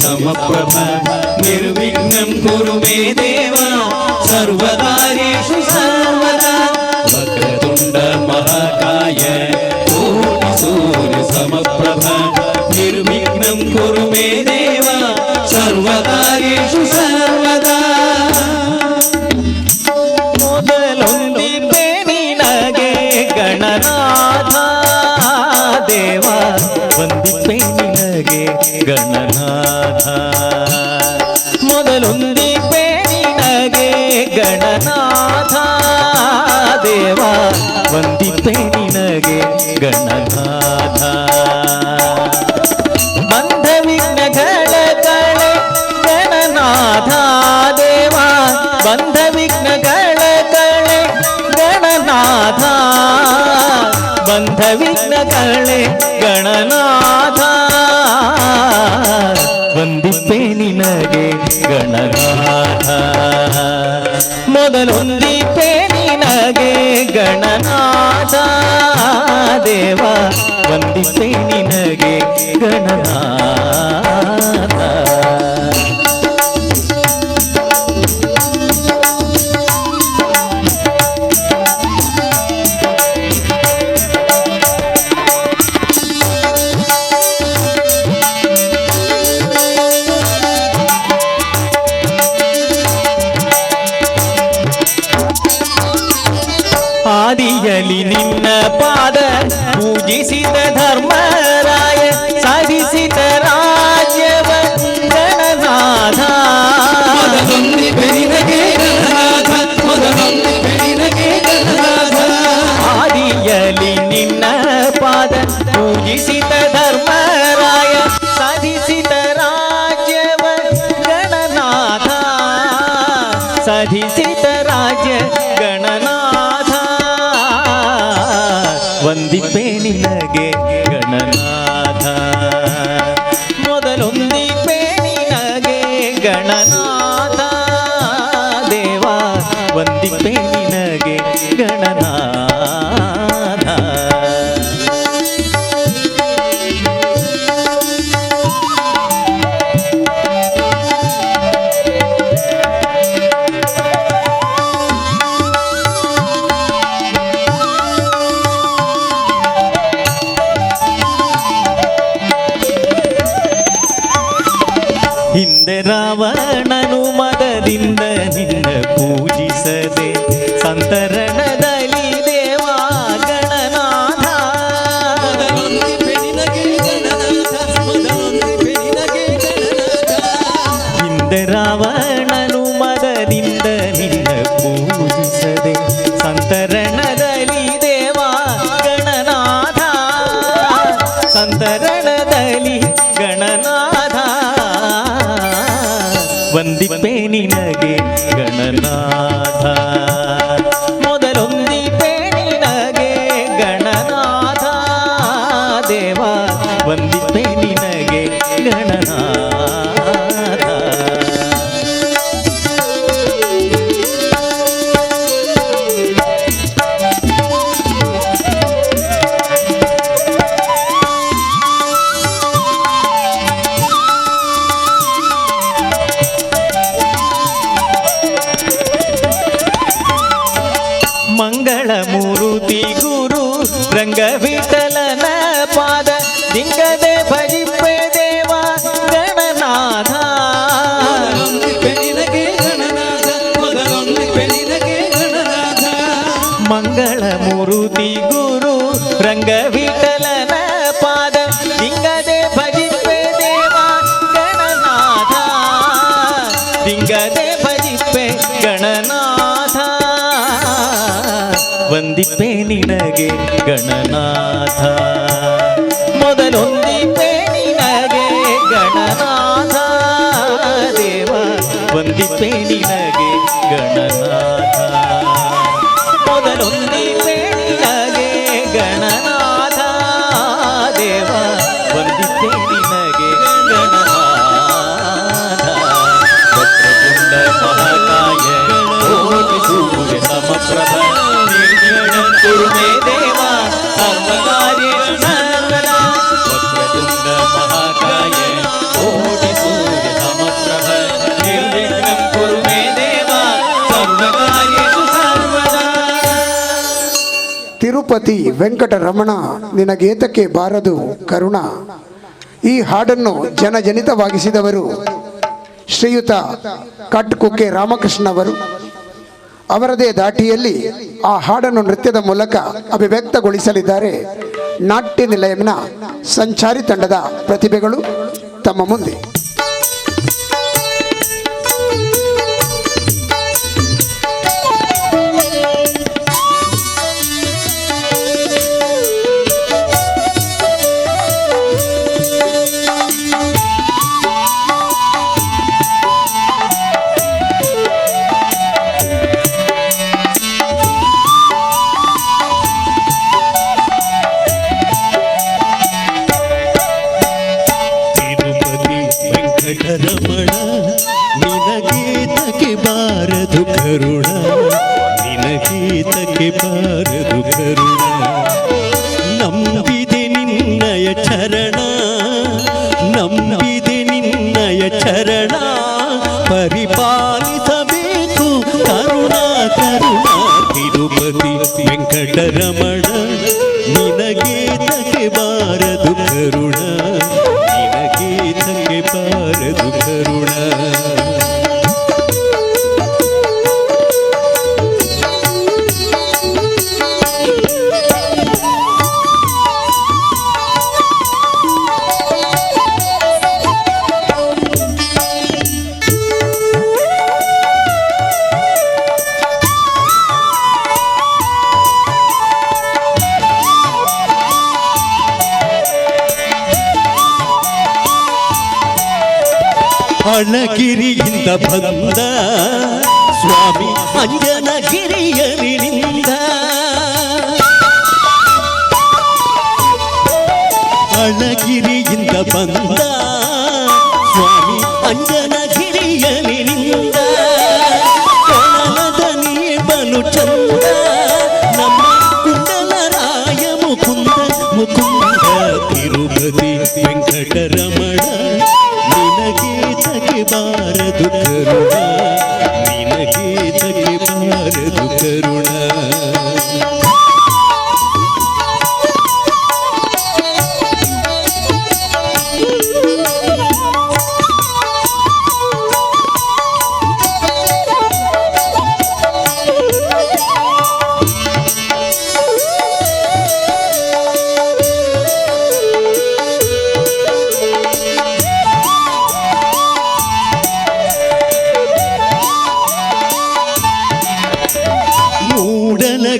समप्रभ निर्विघ्नं कुरु मे देव सर्वकार्येषु सर्वदा वक्रतुण्ड महाकाय कोटि सूर्य समप्रभ निर्विघ्नं कुरु मे देव सर्वकार्येषु सर्वदा ಮೊದಲೊಂದಿದ್ದೆ ನಿನಗೆ ಗಣನಾಥ ದೇವ ವಂದಿಪೆ ನಿನಗೆ ಗಣನಾಥ ಮೊದಲೊಂದಿದ್ದೆ ನಿನಗೆ ಗಣನಾಥ ದೇವ ವಂದಿಪೆ ನಿನಗೆ ಗಣನಾಥ ಬಂಧ ವಿಘ್ನಗಳ ಕಳೆ ಗಣನಾಥ ದೇವ ಬಂಧ ವಿಘ್ನಗಳ ಕಳೆ ಗಣನಾಥ ಬಂಧ ವಿಘ್ನಗಳೇ ಗಣನಾಥ ವಂದಿಪೆ ನಿನಗೆ ಗಣನಾಥ ಮೊದಲೊಂದಿಪೆ ನಿನಗೆ ಗಣನಾಥ ದೇವ ವಂದಿಪೆ ನಿನಗೆ ಗಣನಾಥ ಆದಿಯಲಿ ನಿನ್ನ ಪಾದ ಪೂಜಿಸಿದ ಧರ್ಮರಾಯ ಸಾಧಿಸಿದ ರಾಜ್ಯವ ಗಣನಾಥ ಆದಿಯಲಿ ನಿನ್ನ ಪಾದ ಪೂಜಿಸಿದ ಧರ್ಮರಾಯ ಸಾಧಿಸಿದ ರಾಜ್ಯವ ಗಣನಾಥ ಸಾಧಿಸಿದ ರಾಜ್ಯ ಗಣನಾಥ ವಂದಿಪೆ ನಿನಗೆ ಗಣನಾಥ ಮೊದಲೊಂದಿಪೆ ನಿನಗೆ ಗಣನಾಥ ದೇವ ವಂದಿಪೆ ನಿನಗೆ ಗಣನಾಥ ಹಿಂದೆ ರಾವಣನು ಮದದಿಂದ ನಿನ್ನ ಪೂಜಿಸದೆ ಸಂತರಣದಲ್ಲಿ ದೇವ ಗಣನಾಥ ಹಿಂದೆ ರಾವಣನು ಮದದಿಂದ ನಿನ್ನ ಪೂಜಿಸದೆ ಸಂತರಣದಲ್ಲಿ ದೇವ ಗಣನಾಥ ಸಂತರಣದಲ್ಲಿ ಗಣನಾಥ ವಂದಿಪೆ ನಿನಗೆ ಗಣನಾಥ ಮೊದಲೊಂದಿಪೆ ನಿನಗೆ ಗಣನಾಥ ದೇವ ವಂದಿಪೆ ನಿನಗೆ ಗಣನಾಥ ಮಂಗಳ ಮೂರುತಿ ಗುರು ರಂಗವಿಠಲನ ಪಾದ ದಿಂಗದೆ ಭಜಿಪೆ ದೇವ ಗಣನಾಥ ಮಂಗಳ ಮೂರುತಿ ಗುರು ರಂಗವಿಠಲನ ಪಾದ ದಿಂಗದೆ ಭಜಿಪೆ ದೇವ ಗಣನಾಥ ದಿಂಗದೆ ಭಜಿಪೆ ಗಣನಾಥ ವಂದಿಪೆ ನಿನಗೆ ಗಣನಾಥ ಮೊದಲೊಂದಿಪೆ ನಿನಗೆ ಗಣನಾಥ ದೇವ ವಂದಿಪೆ ನಿನಗೆ ಗಣನಾಥ ಮೊದಲೊಂದಿಪೆ ನಿನಗೆ ಗಣನಾಥ ದೇವ ವಂದಿಪೆ ನಿನಗೆ ಗಣನಾಥ ವಕ್ರತುಂಡ ಮಹಾಕಾಯ ಕೋಟಿ ಸೂರ್ಯ ಸಮಪ್ರಭ कुरु मे देव सर्वकार्येषु सर्वदा वक्रतुण्ड महाकाय कोटि सूर्य ಸರ್ವಕಾರ್ಯೇಷು ಸರ್ವದಾ. ತಿರುಪತಿ ವೆಂಕಟರಮಣ ನಿನಗೇತಕ್ಕೆ ಬಾರದು ಕರುಣ. ಈ ಹಾಡನ್ನು ಜನಜನಿತವಾಗಿಸಿದವರು ಶ್ರೀಯುತ ಕಟ್ಕುಕ್ಕೆ ರಾಮಕೃಷ್ಣವರು. ಅವರದೇ ದಾಟಿಯಲ್ಲಿ ಆ ಹಾಡನ್ನು ನೃತ್ಯದ ಮೂಲಕ ಅಭಿವ್ಯಕ್ತಗೊಳಿಸಲಿದ್ದಾರೆ ನಾಟ್ಯ ನಿಲಯಂನ ಸಂಚಾರಿ ತಂಡದ ಪ್ರತಿಭೆಗಳು ತಮ್ಮ ಮುಂದೆ. ರಮಣ ನಿನಗೀತಕ್ಕೆ ಬಾರದು ಕರುಣ, ನಿನಗೀತಕ್ಕೆ ಬಾರದು ಕರುಣ. ನಂಬಿದೆ ನಿನ್ನಯ ಚರಣ, ನಂಬಿದೆ ನಿನ್ನಯ ಚರಣ, ಪರಿಪಾಲಿಸಬೇಕು ಕರುಣ ಕರುಣ. ತಿರುಪತಿ ವೆಂಕಟರಮಣ ನಿನಗೀತಕ್ಕೆ ಬಾರದು ಕರುಣ, ನಿನಗೀತಕ್ಕೆ ಬಾರದು ಕರುಣ. ಅಳಗಿರಿಯಿಂದ ಬಂದ ಸ್ವಾಮಿ ಅಂಜನಗಿರಿಯಲಿನಿಂದ, ಅಳಗಿರಿಯಿಂದ ಬಂದ ಸ್ವಾಮಿ ಅಂಜನಗಿರಿಯಲಿನಿಂದ. ಕೊಳಲದನಿ ಬಲು ಚಂದ ನಮ್ಮ ಕುಂಡಲರಾಯ ಮುಕುಂದ ಮುಕುಂದ. ತಿರುಪತಿ ವೆಂಕಟರಮಣ ನಿನಗೀತಕ್ಕೆ ಬಾರದು ಕರುಣ, ನಿನಗೀತಕ್ಕೆ ಬಾರದು ಕರುಣ.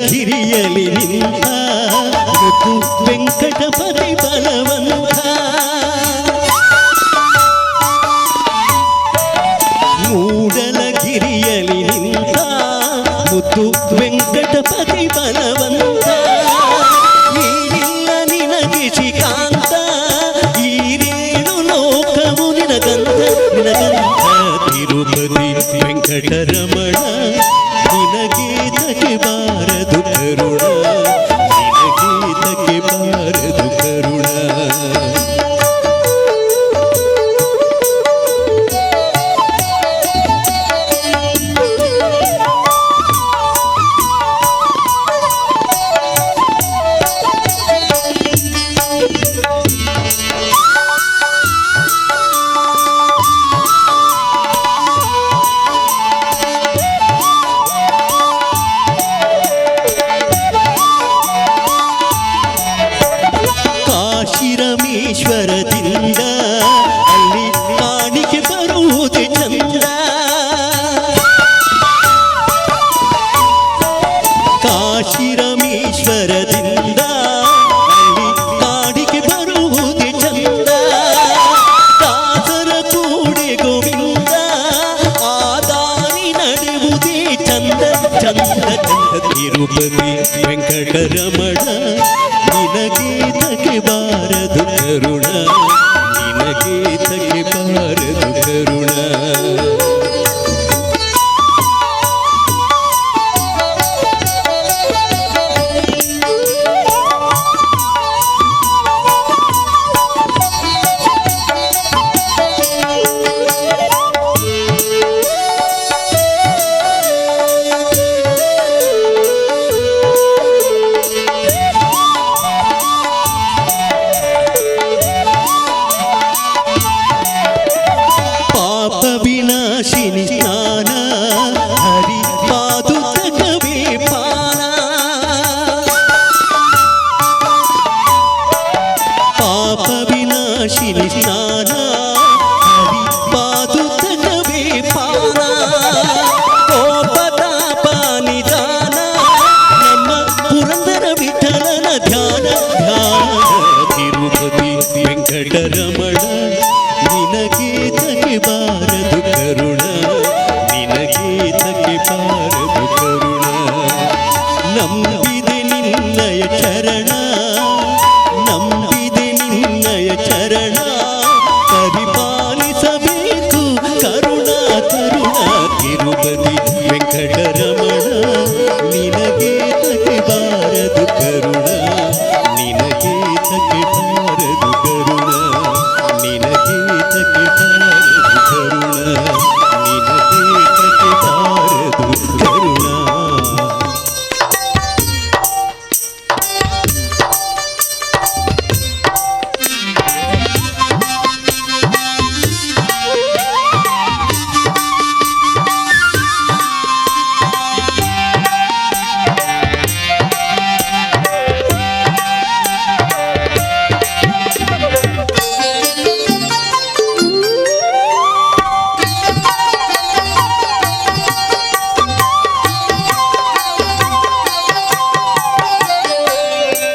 ಗಿರಿಯಲಿ ನಿಂತ ಮುದ್ದು ವೆಂಕಟಪತಿ ಬಲವಂತ, ಮೂಡಲಗಿರಿಯಲಿ ನಿಂತ ಮುದ್ದು ವೆಂಕಟಪತಿ ಬಲವಂತ. ನೀನಿಲ್ಲ ನಿನಗೆ ಶ್ರೀಕಾಂತ, ಈರೇನು ಲೋಕವು ನಿನಗಂತ ನಿನಗಂತ. ತಿರುಪತಿ ವೆಂಕಟರಮಣ ನಿನಗೀತಕ್ಕೆ ಬಾರದು ಕರುಣ, ನಿನಗೀತಕ್ಕೆ ಬಾರದು ಕರುಣ. ಕಾಶಿರಮೇಶ್ವರದಿಂದ ಅಲ್ಲಿ ಕಾಣಿಕೆ ಬರುವುದೇ ಚಂದ, ಕಾಶಿರಮೇಶ್ವರದಿಂದ ಅಲ್ಲಿ ಕಾಣಿಕೆ ಬರುವುದೇ ಚಂದ. ದಾಸರ ಕೂಡೆ ಗೋವಿಂದ ಆ ದಾರಿ ನಡೆಯುವುದೇ ಚಂದ ಚಂದ ಚಂದ. ತಿರುಪತಿ ವೆಂಕಟರಮಣ ನಿನಗೀತಕ್ಕೆ ಬಾರದು ಕರುಣ, ನಿನಗೀತಕ್ಕೆ ಬಾರದು ಕರುಣ.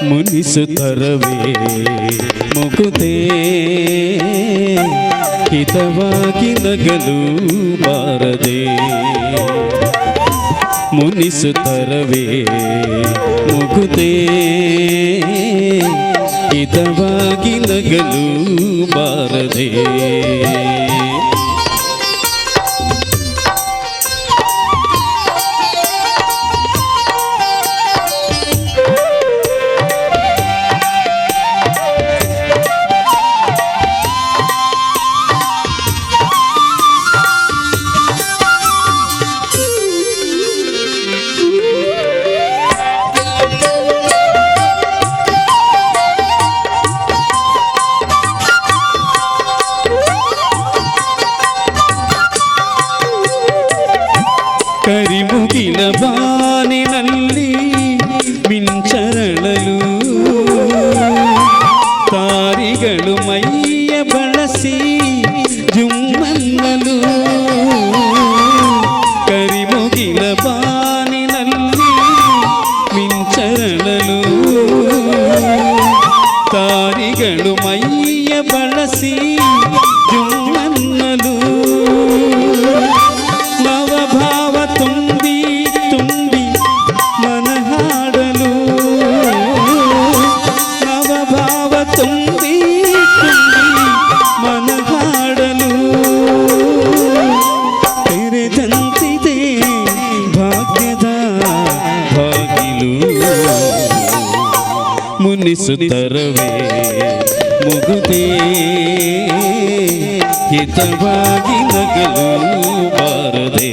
ಮುನಿಸುತ್ತರವೇ ಮುಗುದೇ ಹಿತವಾಗಿ ನಗಲು ಬಾರದೆ ಮುನಿಸುತ್ತರವೇ ಮುಗುದೇ ಹಿತವಾಗಿ ನಗಲು ಬಾರದೆ ಕರಿಮುಗಿಲ ಬಾನಿನಲ್ಲಿ ಮಿಂಚರಳಲು ತಾರಿಗಳು ಮೈಯ ಬಳಸಿ ಜುಮ್ಮನ್ನಲು ಕರಿಮುಗಿಲ ಬಾನಿನಲ್ಲಿ ಮಿಂಚರಳಲು ತಾರಿಗಳು ಮೈಯ ಬಳಸಿ ಜುಮ್ಮನ್ನಲು ನವಭಾವ ತುಂಬಿ ತುಂಬಿ ಮನ ಹಾಡಲು ನವಭಾವ ತುಂಬಿ ತುಂಬಿ ಮನ ಹಾಡಲು ತೆರೆದಂತಿದೆ ಭಾಗ್ಯದ ಬಾಗಿಲು ಮುನಿಸುತ್ತರವೇ ಮುಗುದೇ ಹಿತವಾಗಿ ನಗಲು ಬಾರದೆ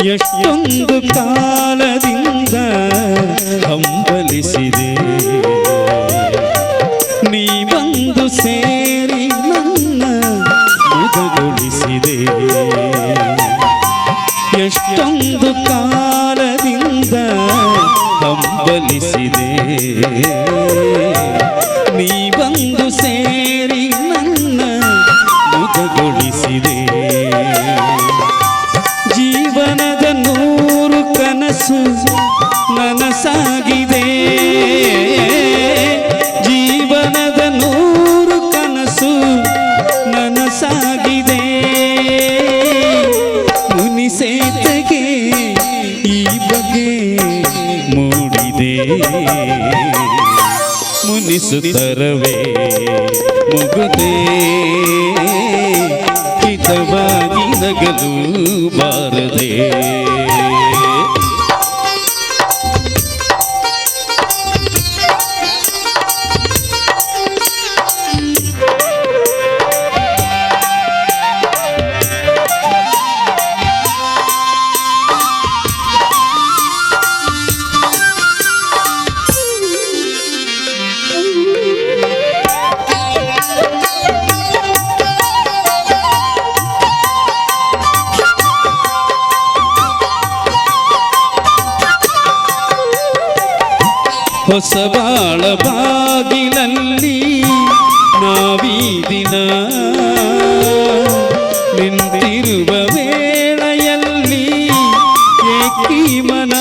ಎಷ್ಟೊಂದು ಕಾಲದಿಂದ ಹಂಬಲಿಸಿದೆ ನೀ ಬಂದು ಸೇರಿ ನನ್ನ ಮುದಗೊಳಿಸಿದೆ ಎಷ್ಟೊಂದು ಕಾಲದಿಂದ ಹಂಬಲಿಸಿದೆ ನೀ ಬಂದು ಸೇರಿ ನನ್ನ ಮುದಗೊಳಿಸಿದೆ ಜೀವನದ ನೂರು ಕನಸು ನನಸಾಗಿದೆ ಜೀವನದ ನೂರು ಕನಸು ನನಸಾಗಿದೆ ಮುನಿಸೇತಗೆ ಈ ಬಗ್ಗೆ ಮೂಡಿದೆ ಮುನಿಸುತ್ತರವೇ ಮುಗುದೇ ಹಿತವಾಗಿ ನಗಲು ಬಾರದೆ ಹೊಸ ಬಾಳ ಬಾಗಿಲಲ್ಲಿ ನಾವೀ ದಿನ ನಿಂತಿರುವ ವೇಳೆಯಲ್ಲಿ ಏಕಿ ಮನ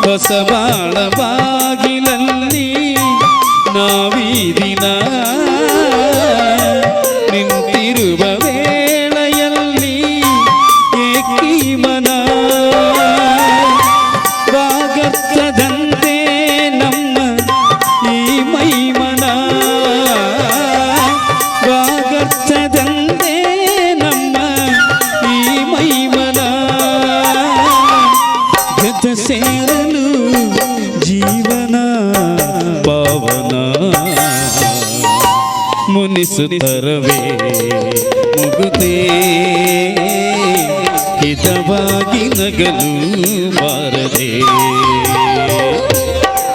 ಹೊಸ ಬಾಳ ಬಾಗಿಲಲ್ಲಿ ನಾವೀ ದಿನ ನಿಂತಿರುವ ವೇಳೆಯಲ್ಲಿ ಏಕಿ ಮನ ವಾಗರ್ತದಂತೆ ನಮ್ಮ ಈ ಮೈಮನ ವಾಗರ್ತದಂತೆ ನಮ್ಮ ಈ ಮೈಮನ ಜೊತೆ ಸೇರಲು ಜೀವನ ಪಾವನ ಮುನಿಸುತ್ತರವೇ ಮುಗುದೇ ಹಿತವಾಗಿ ನಗಲು ಬಾರದೆ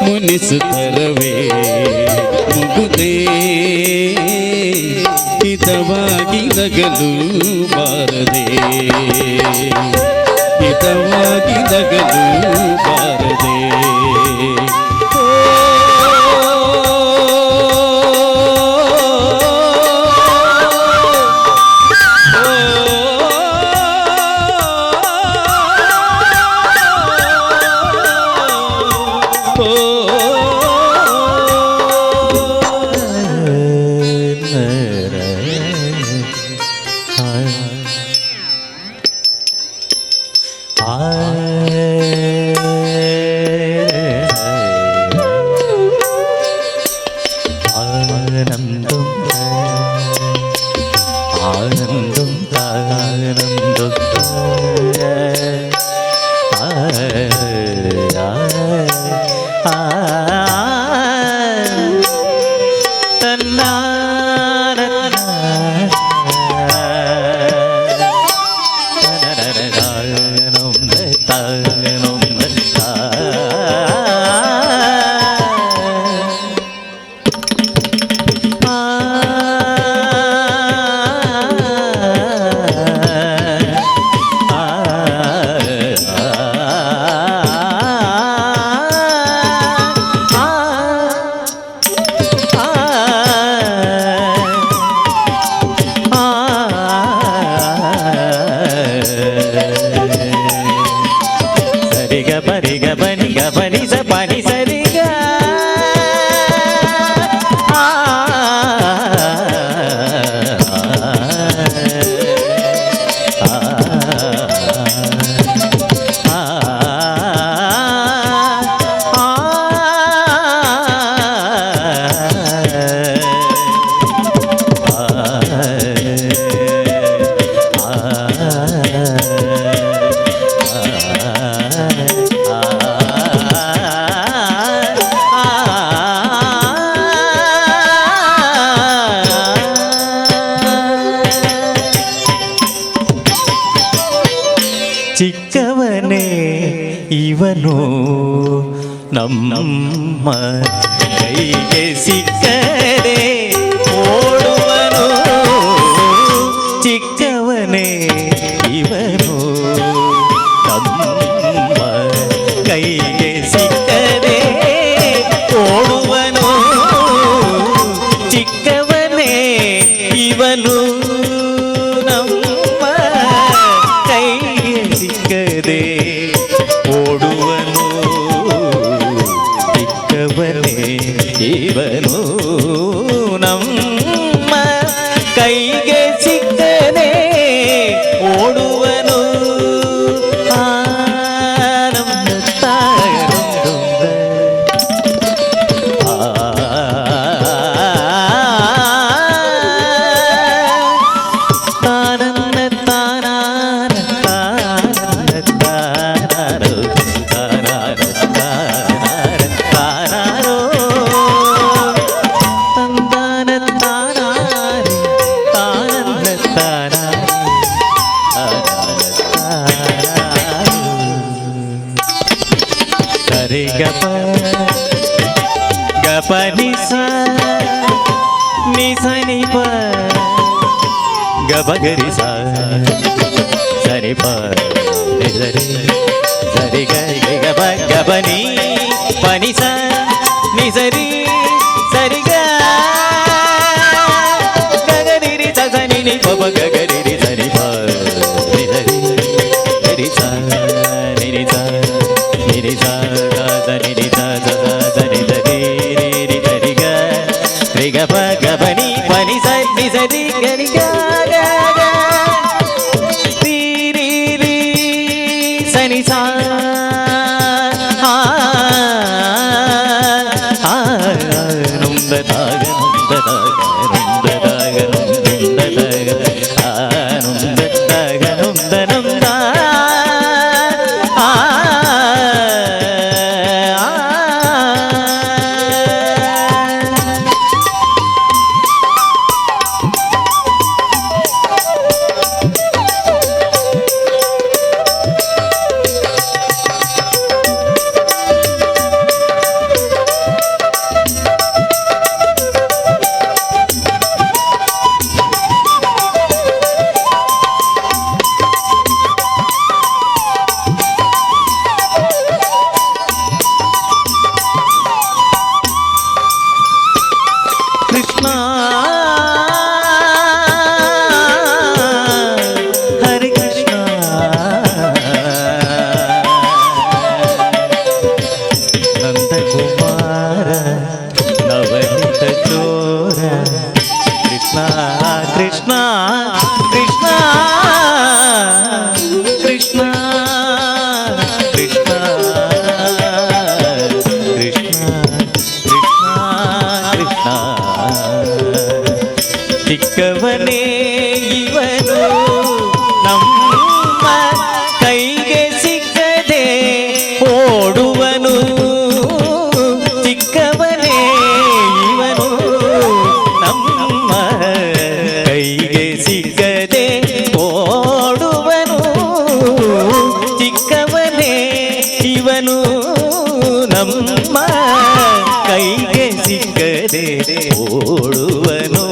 ಮುನಿಸುತ್ತರವೇ ಮುಗುದೇ ಹಿತವಾಗಿ ನಗಲು ಬಾರದೆ ಹಿತವಾಗಿ ನಗಲು ಬಾರದೆ ಚಿಕ್ಕವನೇ ಇವನು ನಮ್ಮ ಕೈಗೆ ಸಿಕ್ಕದೆ ಓಡುವನು ಚಿಕ್ಕವನೇ ಇವನು ನಮ್ಮ ಕೈಗೆ ಸಿಕ್ಕದೆ ಓಡುವನು ಚಿಕ್ಕವನೇ ಇವನು ನಮ್ಮ ಕೈಗೆ ಸಿಕ್ಕದೆ ಓಡುವನು ಚಿಕ್ಕವನೇ ಇವನು ನಮ್ಮ ಕೈಗೆ ಸಿಕ್ಕದೆ ಓಡುವನು ಗಬಗರಿ ಸರಿ ಸರಿ ಸರಿ ಗಬ ಗಬನಿ ಪನಿ ನಿ ಸರಿ ಸರಿ ಗಗರಿ ಸನಿ ನಿ ಪಬ ಗಗರಿ ಸರಿ ಸರಿ ಸರಿ ನಿರಿ ನಿರಿ ಸನಿ ನಿ ಸನಿ ಸರಿ ರಿ ಸರಿ ಗಬ ಗಬನಿ ಪನಿ ಸರಿ ಸರಿ ಗರಿ ನಮ್ಮ ಕೈಗೆ ಸಿಕ್ಕದೆ ಓಡುವನು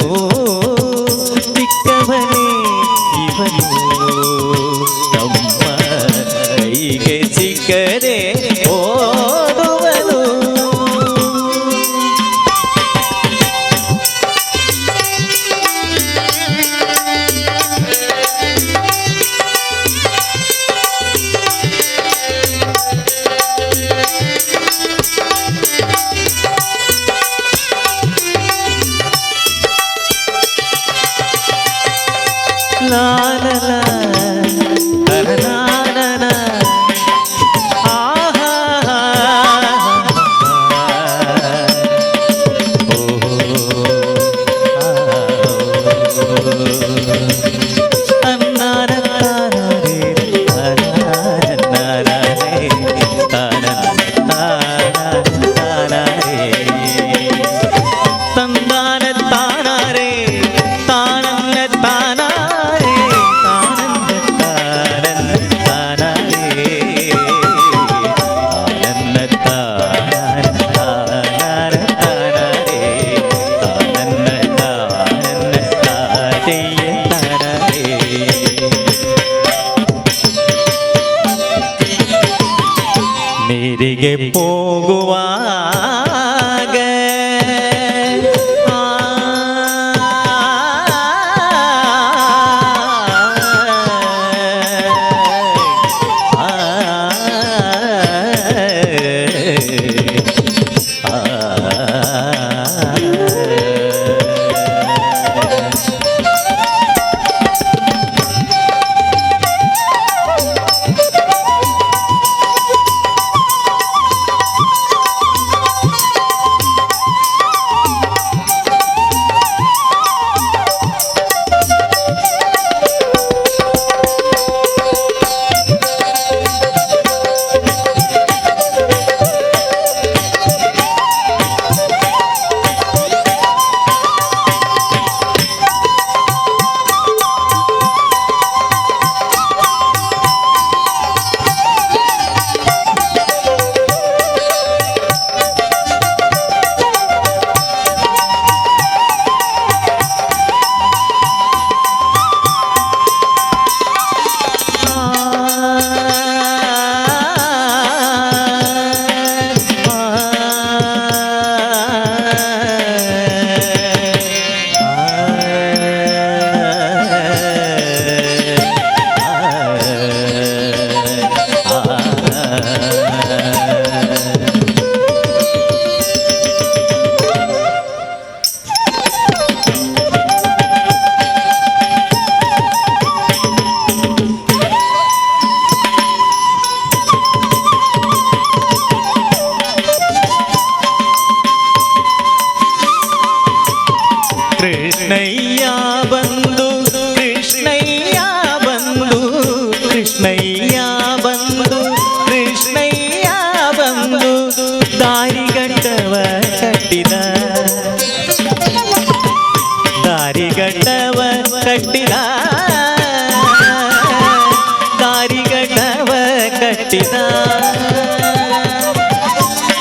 ಚಿಕ್ಕವನೇ ಇವನು ನಮ್ಮ ಕೈಗೆ ಸಿಕ್ಕದೆ ಓಡುವನು. La la la, la la la la, ah ha ha, oh ah, anara tara re, anara re, tara tara tara re, tandara tara re, tara tara. ನೀರಿಗೆ ಹೋಗುವಾಗ ಕೃಷ್ಣಯ್ಯ ಬಂದು ಕೃಷ್ಣಯ್ಯ ಬಂದು ಕೃಷ್ಣಯ್ಯ ಬಂದು ಕೃಷ್ಣಯ್ಯ ಬಂದು ದಾರಿಗಟ್ಟವ ಕಟ್ಟಿದ ದಾರಿಗಟ್ಟವ ಕಟ್ಟಿದ ದಾರಿಗಟ್ಟವ ಕಟ್ಟಿದ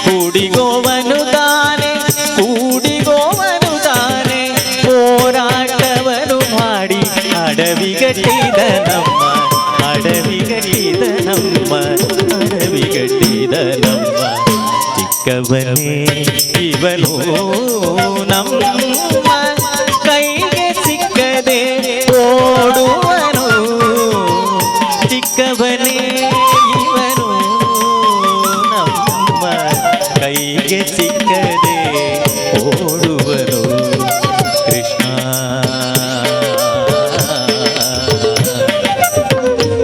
ಕೂಡಿಗೋವನು ತಾನೆ ಕೂಡಿಗೋವನು ತಾನೆ ಹೋರಾಟವನು ಮಾಡಿ ಅಡವಿಗಟ್ಟಿದ ನಮ್ಮ ಅಡವಿಗಟ್ಟಿದ ನಮ್ಮ ಅಡವಿಗಟ್ಟಿದ ನಮ್ಮ ಚಿಕ್ಕವನೇ ಇವನು ನಮ್ಮ ಕೈಗೆ ಸಿಕ್ಕದೆ ಓಡುವನು ಚಿಕ್ಕವನೇ ಇವನು ನಮ್ಮ ಕೈಗೆ ಸಿಕ್ಕದೆ ಓಡುವನು ಕೃಷ್ಣ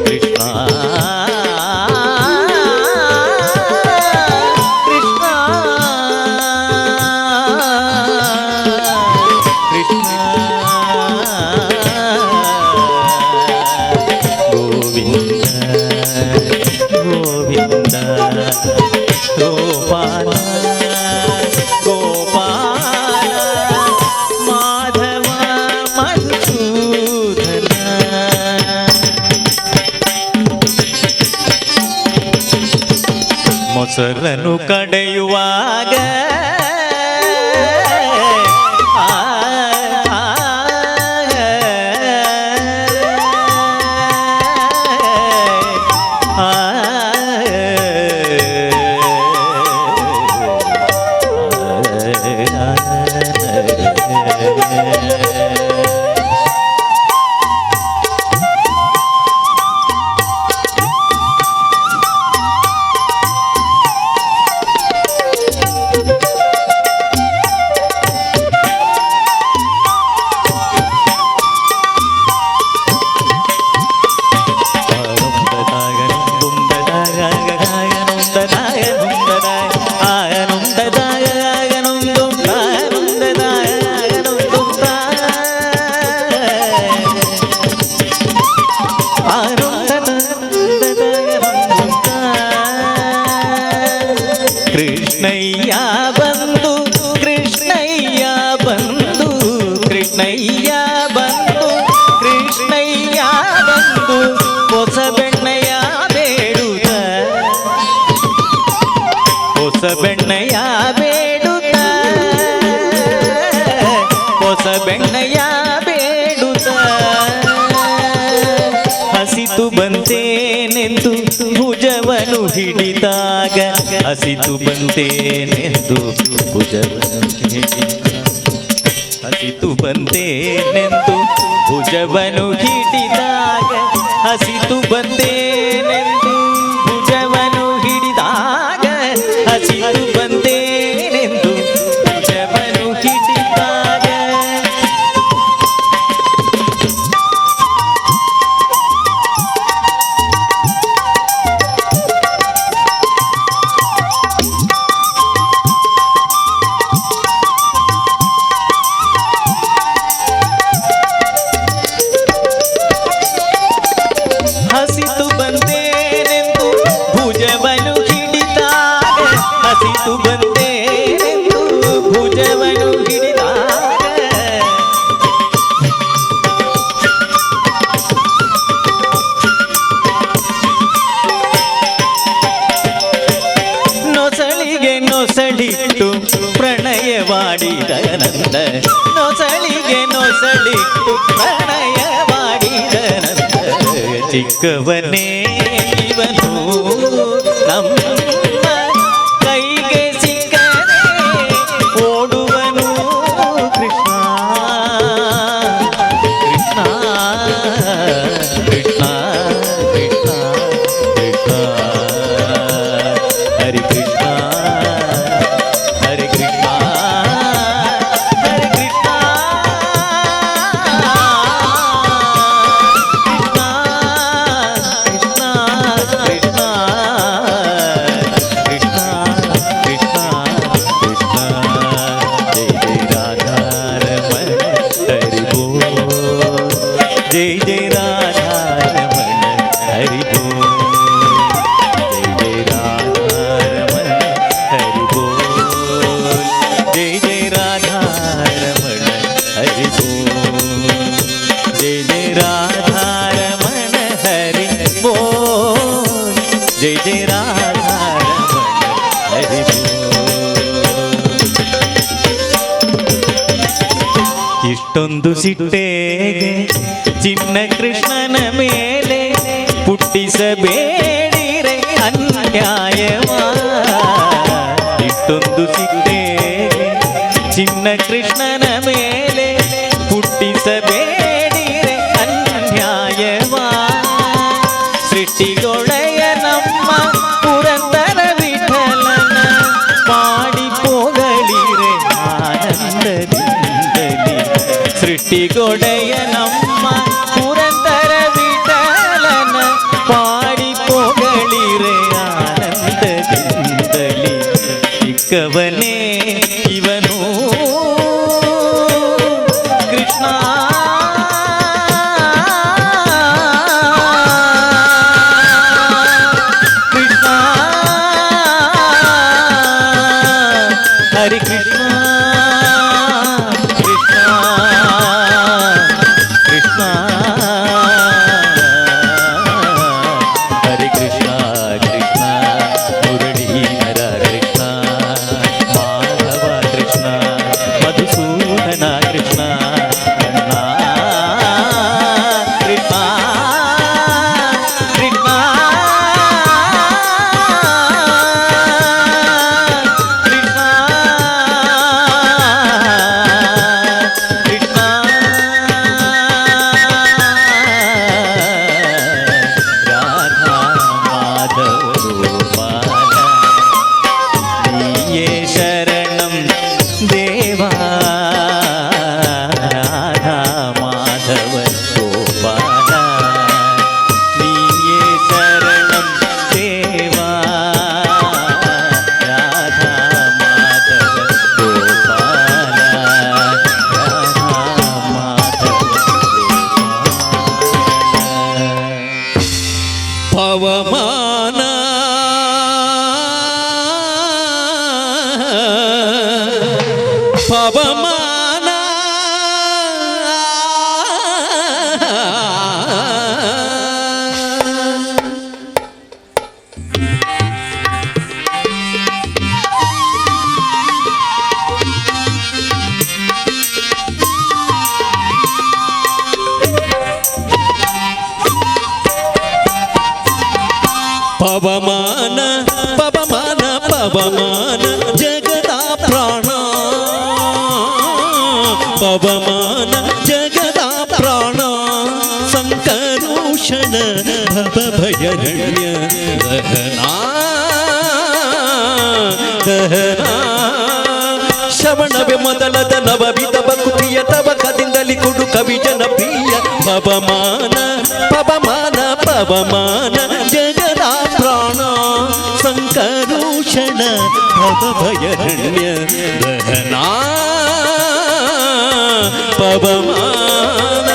ಕೃಷ್ಣ ಕೃಷ್ಣ ಮೊಸರನ್ನು ಕಡೆಯುವಾಗ ಆ, ಆ, ಆ, ಕೃಷ್ಣಯ್ಯ ಬಂದು ಕೃಷ್ಣಯ್ಯ ಬಂದು ಕೃಷ್ಣಯ್ಯ ಬಂದು ಕೃಷ್ಣಯ್ಯ ಬಂದು ಹೊಸ ಬೆಣ್ಣೆಯ ಬೇಡುತ್ತ ಹೊಸ ಬೆಣ್ಣೆಯ ಬೇಡುತ್ತ ಹೊಸ ಬೆಣ್ಣೆಯ ಬೇಡುತ್ತ ಹಸಿತು ಬಂತೇನೆಂದು ಭುಜವನು ಹಿಡಿದಾಗ ಹಸಿತು ಬಂತೇನೆಂದು ಭುಜವನು ಹಸಿತು ಬಂತೇನೆಂದು ಭುಜವನು ಹಿಡಿದಾಗ ಹಸಿತು ಬಂತೇನೆಂದು ಭುಜವನು ಹಿಡಿದಾಗ ಹಸಿತು ಬಂತೇನೆಂದು ಭುಜವನು ಹಿಡಿದಾಗ ಹಸಿತು ಬಂದೇನೆಂದು ಭುಜವನು ಹಿಡಿದಾಗ ಹಸಿತು ಬಂದೇನೆಂದು ಭುಜವನು ಹಿಡಿದಾಗ ನೊಸಳಿಗೆ ನೊಸಳಿಟ್ಟು ಪ್ರಣಯವಾಡಿದ ನಂದ ನೊಸಳಿಗೆ ನೊಸಳಿಟ್ಟು ಪ್ರಣಯವಾಡಿದ ನಂದ ಚಿಕ್ಕವನೇ ಇವನು ನಮ್ಮ ಕೈಗೆ ಸಿಕ್ಕನೆ ಓಡುವನು ಕೃಷ್ಣ ಕೃಷ್ಣ ಕೃಷ್ಣ ಕೃಷ್ಣ ಕೃಷ್ಣ ಹರಿ ಕೃಷ್ಣ ಹರಿ ಕೃಷ್ಣ ಹರಿ ಕೃಷ್ಣ जय जय राधा रमण हरि बोल जय जय राधा रमण हरि बोल जय जय राधा रमण हरि बोल जय जय राधा रमण हरि बोल जय जय राधा रमण हरि बोल ಇಷ್ಟೊಂದು ಸಿಟ್ಟೇಗೆ ಚಿನ್ನ ಕೃಷ್ಣನ ಮೇಲೆ ಪುಟ್ಟಿಸಬೇಡಿರೆ ಅನ್ಯಾಯವ ಇಷ್ಟೊಂದು ಸಿಟ್ಟೇಗೆ ಚಿನ್ನ ಕೃಷ್ಣನ ಮೇಲೆ ಪುಟ್ಟಿಸಬೇಡಿರೆ ಅನ್ಯಾಯವ ಸೃಷ್ಟಿಗೊಳೆಯ ನಮ್ಮ ಪುರಂದರ ವಿಠಲನ ಮಾಡಿ ಪೋಗಳಿರೆ ಆನಂದದಿಂದಲಿ ಸೃಷ್ಟಿಗೊಡೆಯ ನಮ್ಮ ಪುರಂದರ ವಿಠಲನ ಪಾಡಿ ಪೋಗಳಿರೆ ಆನಂದದಿಂದಲಿ ಚಿಕ್ಕವನೇ ಇವನು ಕೃಷ್ಣ ಕೃಷ್ಣ ಹರಿ ಕೃಷ್ಣ हरे कृष्णा कृष्णा मुरली ಪವಮಾನ ಪವಮಾನ ಪವಮಾನ ಪವಮಾನ ಪವಮಾನ ಜಗದ ಪ್ರಾಣ ಪವಮಾನ ಜಗದ ಪ್ರಾಣ ಸಂಕರುಷಣ ಭವ ಭಯರಣ್ಯ ದಹನಾ ದಹನಾ ಶ್ರವಣವೇ ಮೊದಲದ ನವವಿಧ ಭಕ್ತಿಯ ತವಕದಿಂದಲಿ ಕೊಡು ಕವಿ ಜನಪ್ರಿಯ ಪವಮಾನ ಪವಮಾನ ಪವಮಾನ ಜಗದ ಪ್ರಾಣ ಸಂಕರುಷಣ ಭವ ಭಯರಣ್ಯ ದಹನಾ ಪವಮಾನ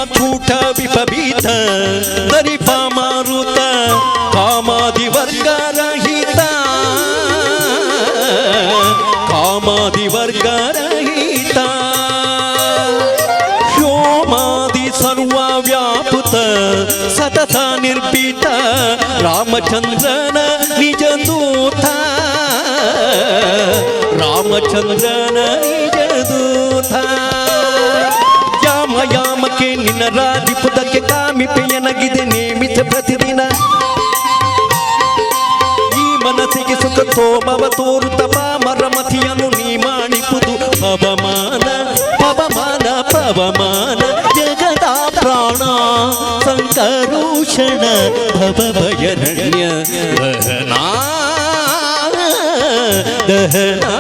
छूट विपबीत दरिप मारुत कामादि वर्ग रहित कामादि वर्ग रहित व्योमादि सर्व व्यापुत सतत निर्भीत रामचंद्रन निज दूत रामचंद्रन निज दूत ಯಾಮಕ್ಕೆ ನಿನ್ನ ರಾಧಿಪುದಕ್ಕೆ ಕಾಮಿಪೆಯನಗಿದೆ ನೇಮಿತ ಪ್ರತಿದಿನ ಈ ಮನಸ್ಸಿಗೆ ಸುಖ ತೋಮವ ತೋರುತ್ತ ಪಾಮರಮತಿಯನ್ನು ನೀ ಮಾಡಿಪುದು ಪವಮಾನ ಪವಮಾನ ಪವಮಾನ ಜಗದ ಪ್ರಾಣ ಸಂಕರುಷಣ ಭವ ಭಯರಣ್ಯ ದಹನಾ ದಹನಾ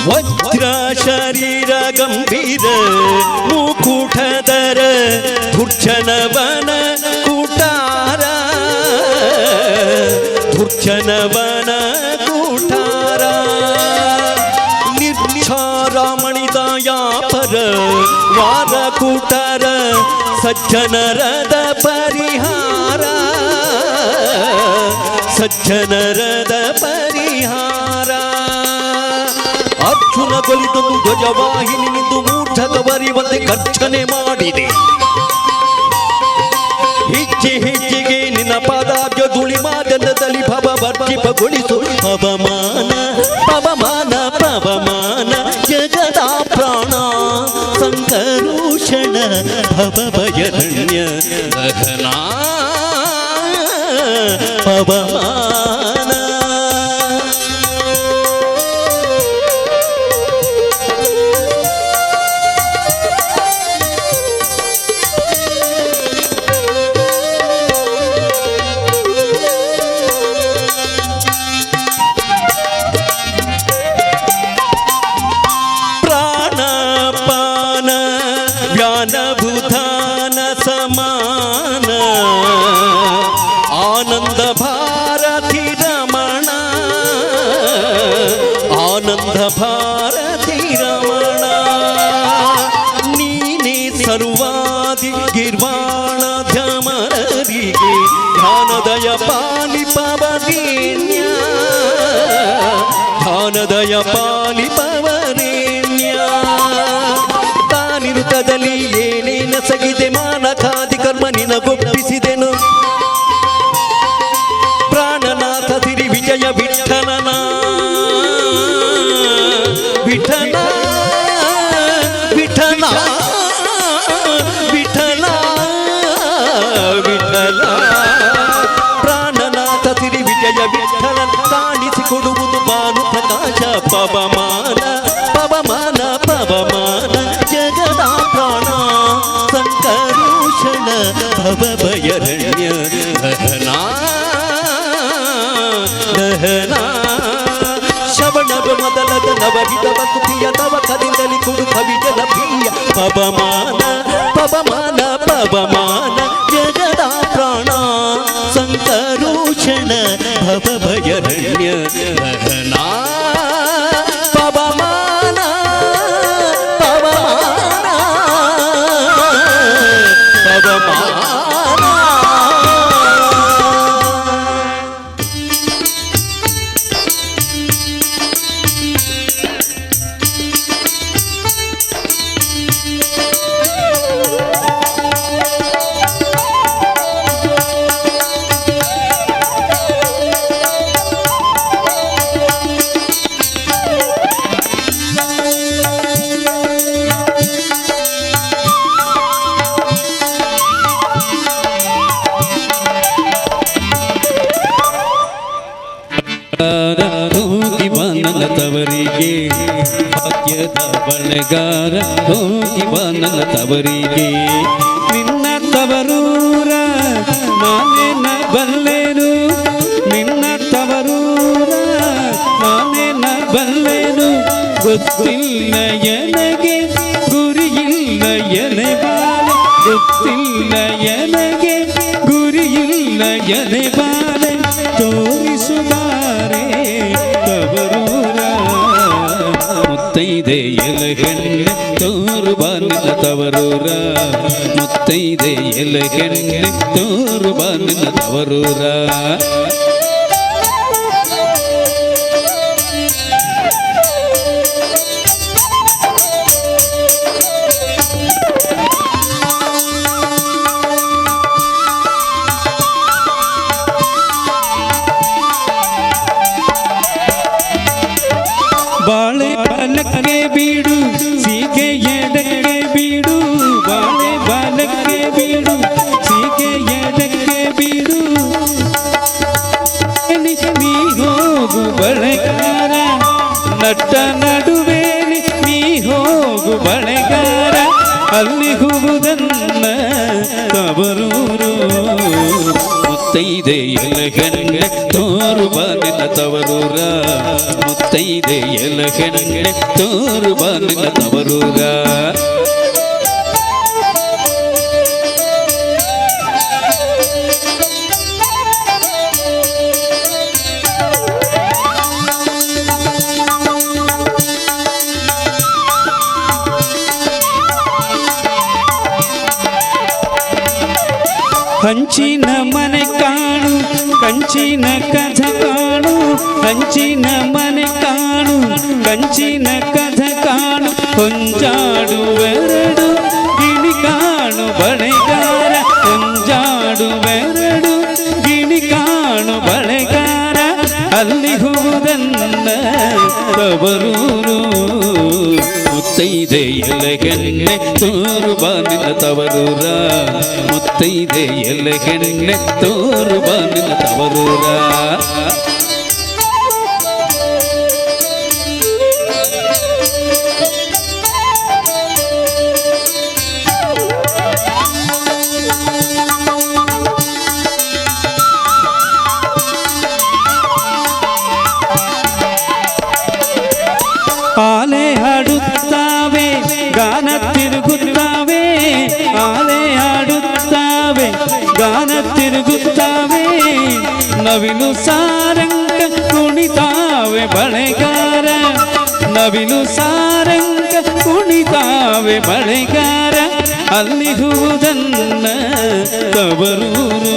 ವಜ್ರ ಶರೀರ ಗಂಭೀರ ಮುಕುಟಧರ ಧುರ್ಜನವನ ಕೂಟಾರ ಧುರ್ಜನವನ ಕೂಟಾರ ನಿರ್ಚಾರಾಮಣಿದಯಾಪರ ವಾರ ಕೂಟಾರ ಸಜ್ಜನರದ ಪರಿಹಾರ ಸಜ್ಜನರದ ಪರಿಹಾರ ಅರ್ಜುನ ಕೊಲಿದೊಂದು ಧ್ವಜವಾಹಿನಿ ನಿಂದು ಮೂರ್ಛಕವರಿವಂತೆ ಗರ್ಜನೆ ಮಾಡಿದೆ ಹೆಜ್ಜೆ ಹೆಜ್ಜೆಗೆ ನಿನ್ನ ಪಾದಾಬ್ಜ ಧೂಳಿ ಮಾದದಲ್ಲಿ ಭವ ವರ್ಜಿಪಗೊಳಿಸು ಪವಮಾನ ಪವಮಾನ ಪವಮಾನ ಜಗದ ಪ್ರಾಣ ಸಂಕರುಷಣ ಭವ ಭಯರಣ್ಯ ದಹನಾ ಪವಮಾನ भूधान समान आनंद भारती रमण आनंद भारती रमण नीने सर्वादि गिर्वाण ध्यामರಿಗೆ ಧ್ಯಾನದಯ ಪಾಲಿಪವರೇಣ್ಯ ಧ್ಯಾನದಯ ಪಾಲಿಪವರೇಣ್ಯ ತಾನಿರುತ್ತದಲ್ಲಿ ಏನೇನ ಸಗಿದೆ ಮಾನಕಾದಿ ಕರ್ಮ ನಿನಗೊಪ್ಪಿಸಿದೆನು ಪ್ರಾಣನಾಥ ಸಿರಿ ವಿಜಯ ವಿಠಲನ ವಿಠಲ ವಿಠಲ ವಿಠಲ ವಿಠಲ ಪ್ರಾಣನಾಥ ಸಿರಿ ವಿಜಯ ವಿಠಲ ಕಾಣಿಸಿಕೊಡುವುದು ಭಾನು ಪ್ರಕಾಶ ಪವಮಾನ ಪವಮಾನ ಪವಮಾನ ಜಗದ ಭವಭಯರಣ್ಯ ದಹನಾ ದಹನಾ ಶವಣವ ಮೊದಲದ ನವಹಿತವ ಕುತಿಯ ತವ ಕದಿಂದಲಿ ಕುಡು ಕವಿಜನ ಪ್ರಿಯ ಪವಮಾನ ಪವಮಾನ ಪವಮಾನ ಜಗದ ಪ್ರಾಣ ಸಂಕರೋಷಣ ಭವಭಯರಣ್ಯ ದಹನಾ ಪವಮಾನ ಪವಮಾನ ಪವಮಾನ ಹೋಗಿ ನನ್ನ ತವರಿಗೆ ಭಾಗ್ಯದ ಬಳೆಗಾರ ಹೋಗಿ ನನ್ನ ತವರಿಗೆ ನಿನ್ನ ತವರೂರ ನಾನೇನ ಬಲ್ಲೆನು ನಿನ್ನ ತವರೂರ ನಾನೇನ ಬಲ್ಲೆನು ಗೊತ್ತಿಲ್ಲ ಎನಗೆ ಗುರಿಯಿಲ್ಲ ಎನೆ ಬಾಲೆ ಗೊತ್ತಿಲ್ಲ ಎನಗೆ ಗುರಿಯಿಲ್ಲ ಎನೆ ಬಾಲೆ ತೋರಿಸುತ್ತಾರೆ ತವರೂರ ಮುತ್ತೈದೆ ಎಲಗಣ್ಣೆ ತೋರು ಬಾನಿನ ತವರೂರ ಮುತ್ತೈದೆ ಎಲಗಣ್ಣೆ ತೋರು ಬಾನಿನ ತವರೂರ ಬಾಳೆ ಬಾಲಕ್ಕೆ ಬೀಡು ಸೀಗೆ ಎಡಕ್ಕೆ ಬೀಡು ಬಾಳೆ ಬಾಲಕ್ಕೆ ಬೀಡು ಸೀಗೆ ಎಡಕ್ಕೆ ಬೀಡು ನೀ ಹೋಗು ಬಳೆಗಾರ ನಟ್ಟ ನಡುವೇಲಿ ನೀ ಹೋಗು ಬಳೆಗಾರ ಅಲ್ಲಿ ಹೋಗುವುದನ್ನ ತವರೂರು ಮುತ್ತೈದೆ ಎಲಗಣ್ಣೆ ತೋರು ಬಾನಿನ ತವರೂರ ಮುತ್ತೈದೆ ಎಲಗಣ್ಣೆ ತೋರು ಬಾನಿನ ತವರೂರ ಹಂಚಿನ ಮನೆ ಕಾಣು ಕಂಚಿನ ಕಥ ಕಾಣು ಹಂಚಿನ ಮನೆ ಕಾಣು ಕಂಚಿನ ಕಥ ಕಾಣು ಹೊಂಜಾಡುವೆರಡು ಗಿಣಿ ಕಾಣು ಬಳೆಗಾರ ಹೊಂಜಾಡುವೆರಡು ಗಿಣಿ ಕಾಣು ಬಳೆಗಾರ ಅಲ್ಲಿ ಹೋದನ್ನ ತವರೂರು ಮುತ್ತೈದೆ ಎಲಗಣ್ಣೆ ತೋರು ಬಾನಿನ ತವರೂರ ಮುತ್ತೈದೆ ಎಲಗಣ್ಣೆ ತೋರು ಬಾನಿನ ತವರೂರ ಆಲೆ ಹಾಡುತ್ತಾವೆ ಗಾನ ತಿರುಗುತ್ತಾವೆ ಆಲೆ ಹಾಡುತ್ತಾವೆ ಗಾನ ತಿರುಗುತ್ತಾವೆ ನವಿಲು ಸಾರಂಗ ಕುಣಿತಾವೆ ಬಳೆಗಾರ ನವಿಲು ಸಾರಂಗ ಕುಣಿತಾವೆ ಬಳೆಗಾರ ಅಲ್ಲಿ ಹೋದನ್ನ ತವರೂರು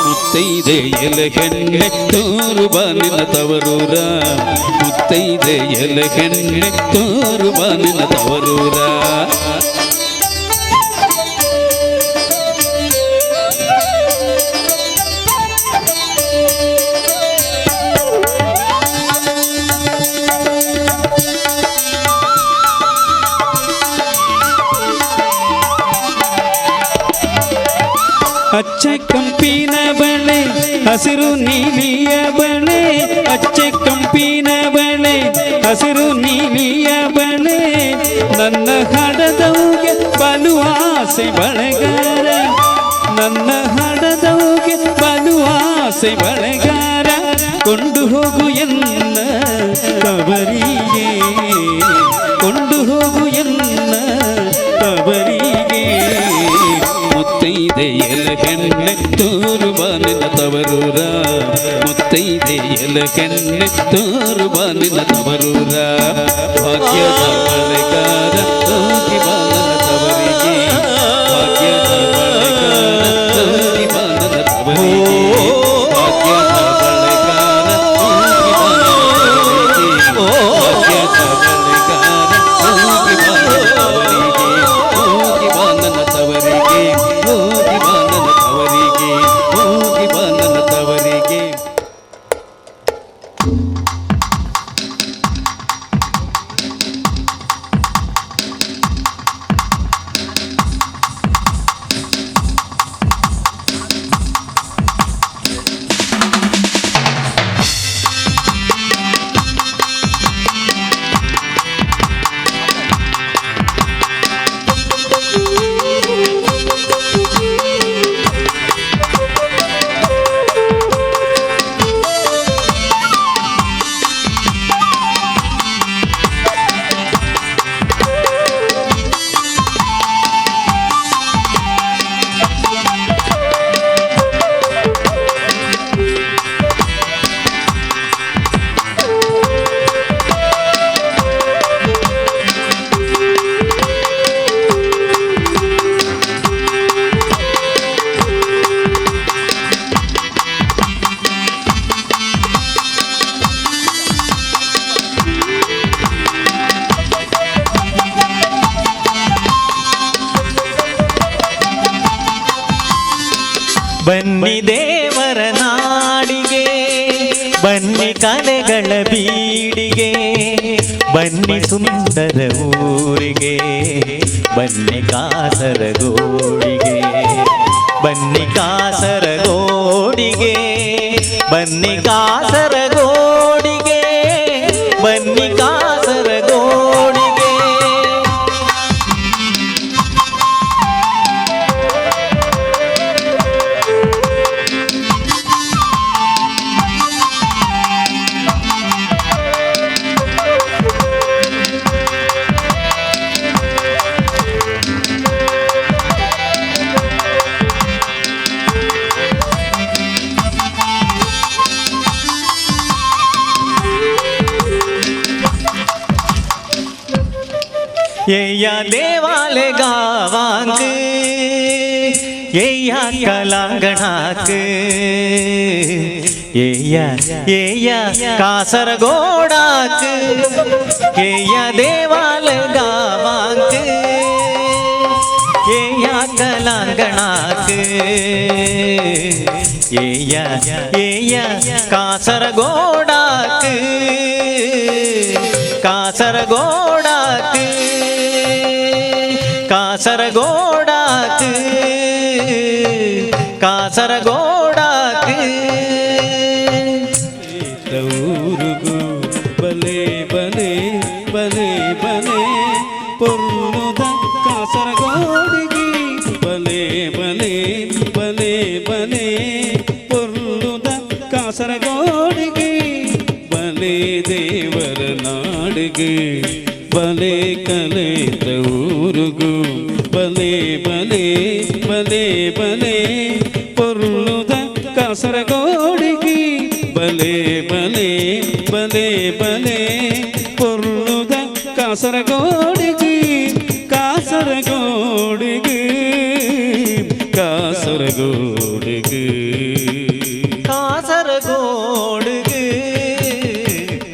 ಮುತ್ತೈದೆ ಎಲಗಣ್ಣೆ ತೋರು ಬಾನಿನ ತವರೂರ ಮುತ್ತೈದೆ ಎಲಗಣ್ಣೆ ತೋರು ಬಾನಿನ ತವರೂರ ಅಚ್ಚೆ ಕಂಪಿನ ಬಳೆ ಹಸಿರು ನೀಲಿಯ ಬಳೆ ಅಚ್ಚೆ ಕಂಪಿನ ಬಳೆ ಹಸಿರು ನೀಲಿಯ ಬಳೆ ನನ್ನ ಹಡದವುಗೆ ಬಲು ಆಸೆ ಬಳೆಗಾರ ನನ್ನ ಹಡದವಗೆ ಬಲು ಆಸೆ ಬಳೆಗಾರ ಕೊಂಡು ಹೋಗು ಎನ್ನ ತವರಿಗೆ ಕೊಂಡು ಹೋಗು ಎನ್ನ ತವರಿಗೆ ಮುತ್ತೈದೆ ಎಲ ಹೆಣ್ಣೆ ತೋರು ಬಾನಿನ ತವರೂರ ಮುತ್ತೈದೆ ಎಲ ಹೆಣ್ಣೆ ತೋರು ಬಾನಿನ ತವರೂರ ಭಾಗ್ಯದ ಬಳೆಗಾರ ಹೋಗಿ ಬಾನನ ತವರಿಗೆ ಭಾಗ್ಯದ ಬಳೆಗಾರ ಹೋಗಿ ಬಾನನ ತವರಿಗೆ ಭಾಗ್ಯದ ಬಳೆಗಾರ ಹೋಗಿ ಬಾನನ ತವರಿಗೆ ಭಾಗ್ಯದ ಬಳೆಗಾರ ಹೋಗಿ ಬಾನನ ತವರಿಗೆ ಹೋಗಿ ಬಾನನ ತವರಿಗೆ ಹೋಗಿ ಬಾನನ ತವರಿಗೆ ಹೋಗಿ ಬಾನನ ತವರಿಗೆ. ಬನ್ನಿ ದೇವರ ನಾಡಿಗೆ, ಬನ್ನಿ ಕಲೆಗಳ ಬೀಡಿಗೆ, ಬನ್ನಿ ಸುಂದರ ಊರಿಗೆ, ಬನ್ನಿ ಕಾಸರಗೋಡಿಗೆ, ಬನ್ನಿ ಕಾಸರಗೋಡಿಗೆ, ಬನ್ನಿ ಕಾಸರಗೋಡಿಗೆ, ಬನ್ನಿ ಕಾಸರಗೋಡಿಗೆ. येया देवाले गावांक, येया कलांगणाक, येया कासरगोडाक, येया देवाले गावांक, येया कलांगणाक, येया कासरगोडाक, कासरगोडाक, कासरगोडाक, कासरगोडाक. ಊರುಗು ಬಲೆ ಬಲೆ ಬಲೆ ಬಲೆ ಪೊರ್ಲುದ ಕಾಸರಗೋಡಿಗೆ ಬಲೆ ಬಲೆ ಬಲೆ ಬಲೆ ಪೊರ್ಲುದ ಕಾಸರಗೋಡಿಗೆ ಬಲೆ ದೇವರ ನಾಡಿಗೆ ಬಲೆ ಕಲೆ ಊರುಗು ಬಲೆ ಬಲೆ ಬಲೆ ಬಲೆ ಪೊರ್ಲುದ ಕಾಸರಗೋಡಿಗೆ ಬಲೆ ಬಲೆ ಬಲೆ ಬಲೆ ಪೊರ್ಲುದ ಕಾಸರಗೋಡಿಗೆ ಕಾಸರಗೋಡಿಗೆ ಕಾಸರಗೋಡಿಗೆ ಕಾಸರಗೋಡಿಗೆ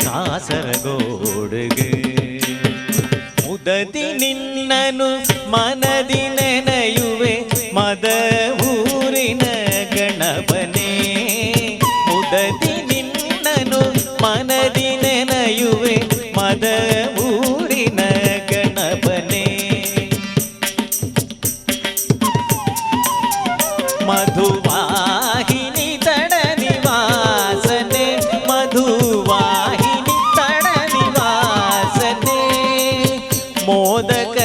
ಕಾಸರಗೋಡಿಗೆ ಮುದದಿ ನಿನ್ನನು ಮನದಿ ನೆನೆಯುವೆ ಮದ ಊರಿನ ಗಣಪನೇ ಮುದದಿ ನಿನ್ನನು ಮನದಿ ನೆನೆಯುವೆ ಮದ ಊರಿನ ಗಣಪನೇ ಮಧುವಾಹಿನಿ ತಡ ನಿವಾಸನೆ ಮಧುವಾಹಿನಿ ತಡ ನಿವಾಸನೆ ಮೋದಕ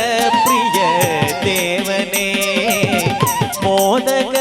ಪ್ರಿಯ ದೇವನೇ ಮೋದಕ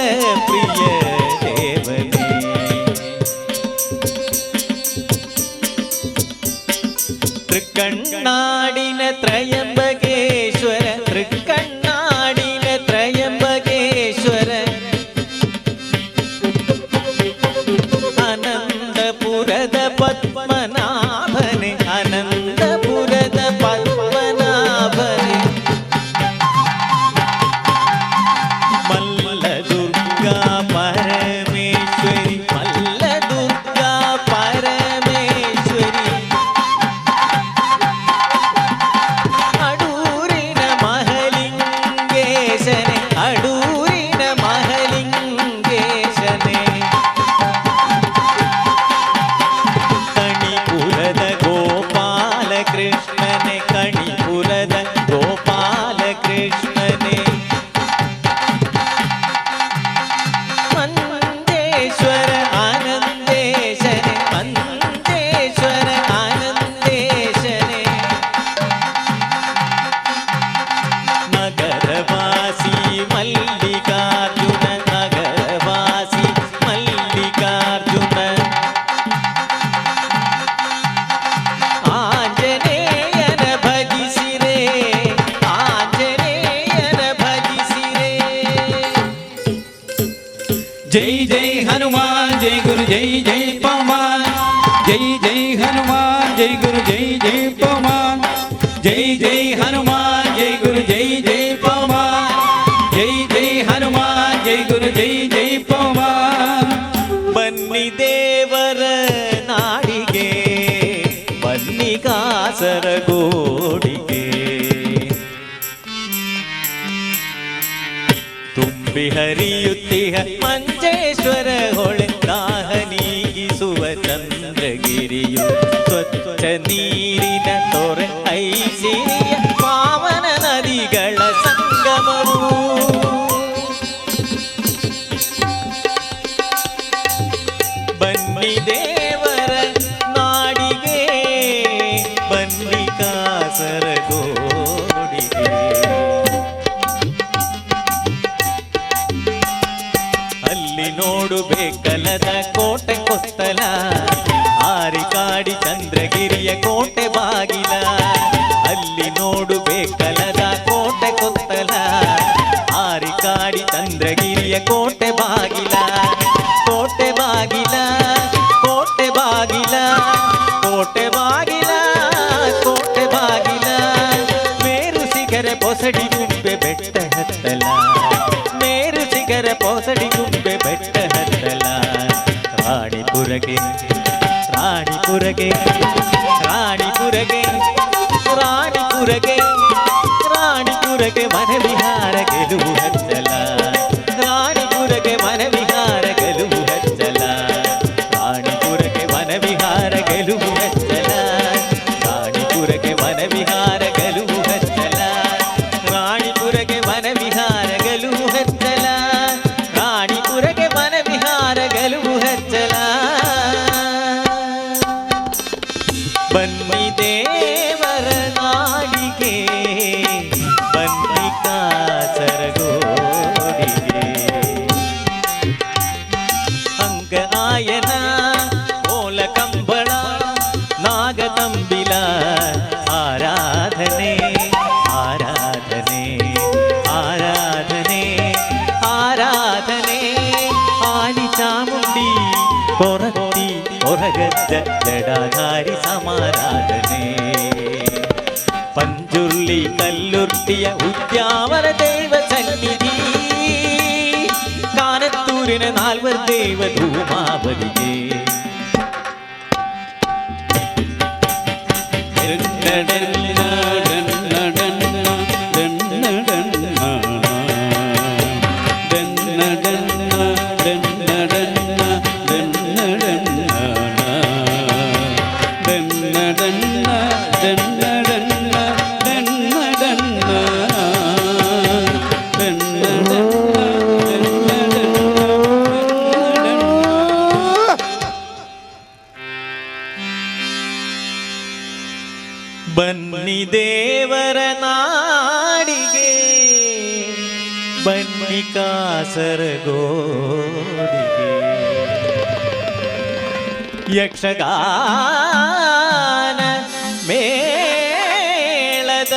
जय जय हनुमान जय गुरु जय जय पवन जय जय हनुमान जय गुरु जय जय पवन जय जय हनुमान जय गुरु जय जय पवन जय जय हनुमान जय गुरु जय जय पवन ಬನ್ನಿ ದೇವರ ನಾಡಿಗೆ ಬನ್ನಿ ಕಾಸರಗೋಡಿಗೆ ತುಂಬಿ ಹರಿಯುತ್ತಿಹ ಮಂಜೇಶ್ವರ ಹೊಳೆ ದಾಹ ನೀಗಿಸುವ ಚಂದ್ರಗಿರಿಯು ಸ್ವಚ್ಛ ನೀರಿನ ತೊರೆ ಐಸಿರಿಯ ಪಾವನ ನದಿಗಳ ಸಂಗಮವು ಬನ್ನಿ ದೇವರ ನಾಡಿಗೆ ಬನ್ನಿ ಕಾಸರಗೋಡಿಗೆ ಅಲ್ಲಿ ನೋಡಬೇಕಲ್ಲದ ಕೋಟೆ ಕೊತ್ತಲ ಆರಿಕಾಡಿ ಚಂದ್ರಗಿರಿಯ ಕೋಟೆ ಬಾಗಿಲ ಅಲ್ಲಿ ನೋಡಬೇಕಲ್ಲದ ಕೋಟೆ ಕೊತ್ತಲ ಆರಿಕಾಡಿ ಚಂದ್ರಗಿರಿಯ ಕೋಟೆ ಬಾಗಿಲ ಕೋಟೆ ಬಾಗಿಲ ಕೋಟೆ ಬಾಗಿಲ ಕೋಟೆ ಬಾಗಿಲ ಕೋಟೆ ಬಾಗಿಲ ಮೇರು ಸಿಗರೆ ಪೊಸಡಿ ಗುಂಬೆ ಬೆಟ್ಟ ಹತ್ತಲ ಮೇರು ಸಿಗರೆ ಪೊಸಡಿ ಗುಂಬೆ ಬೆಟ್ಟ ಹತ್ತಲ ರಾಣಿಪುರಗೆ ರಾಣಿಪುರಗೆ ರಾಣಿಪುರಗೆ ರಾಣಿಪುರಗೆ ರಾಣಿಪುರಗೆ ಮನವಿಹಾರ ಗೆಲುವು ಹಚ್ಚಲ ರಾಣಿಪುರಗೆ ಮನವಿಹಾರ ಗೆಲುವು ಹಚ್ಚಲ ರಾಣಿಪುರಗೆ ಮನವಿಹಾರ ಗೆಲುವು ಹಚ್ಚಲ ರಾಣಿಪುರಗೆ ಮನವಿಹಾರ ಗೆಲುವು ಹಚ್ಚಲ ರಾಣಿಪುರಗೆ ಮನವಿಹಾರ ಗೆಲುವು ಹಚ್ಚಲ ರಾಣಿಪುರಗೆ ಮನವಿಹಾರ ಗೆಲುವು ಹಚ್ಚಲ ಬನ್ನಿ ದೇವರ ನಾಡಿಗೆ ಬನ್ನಿ ಕಾಸರಗೋಡಿಗೆ ಅಂಗ ಆಯನ ಓಲ ಕಂಬಳ ನಾಗತಂಬಿಲ ಆರಾಧನೆ ಆರಾಧನೆ ಆರಾಧನೆ ಆರಾಧನೆ ಆಲಿ ಚಾಮುಂಡಿ ಕೊರತಿ ಕೊರಗಜ್ಜ ಜಡಾಧಾರಿ ಸಮಾರಾಧನೆ ಪಂಜುರ್ಲಿ ಕಲ್ಲುರ್ತಿಯ ಉದ್ಯಾವರ ದೈವ ಸನ್ನಿಧಿ ಕಾನತ್ತೂರಿನ ನಾಲ್ವರ್ ದೇವ ಧೂಮಾಬಲಿಗೆ ಬನ್ನಿ ದೇವರ ನಾಡಿಗೆ ಬನ್ನಿ ಕಾಸರಗೋಡಿಗೆ ಯಕ್ಷಗಾನ ಮೇಳದ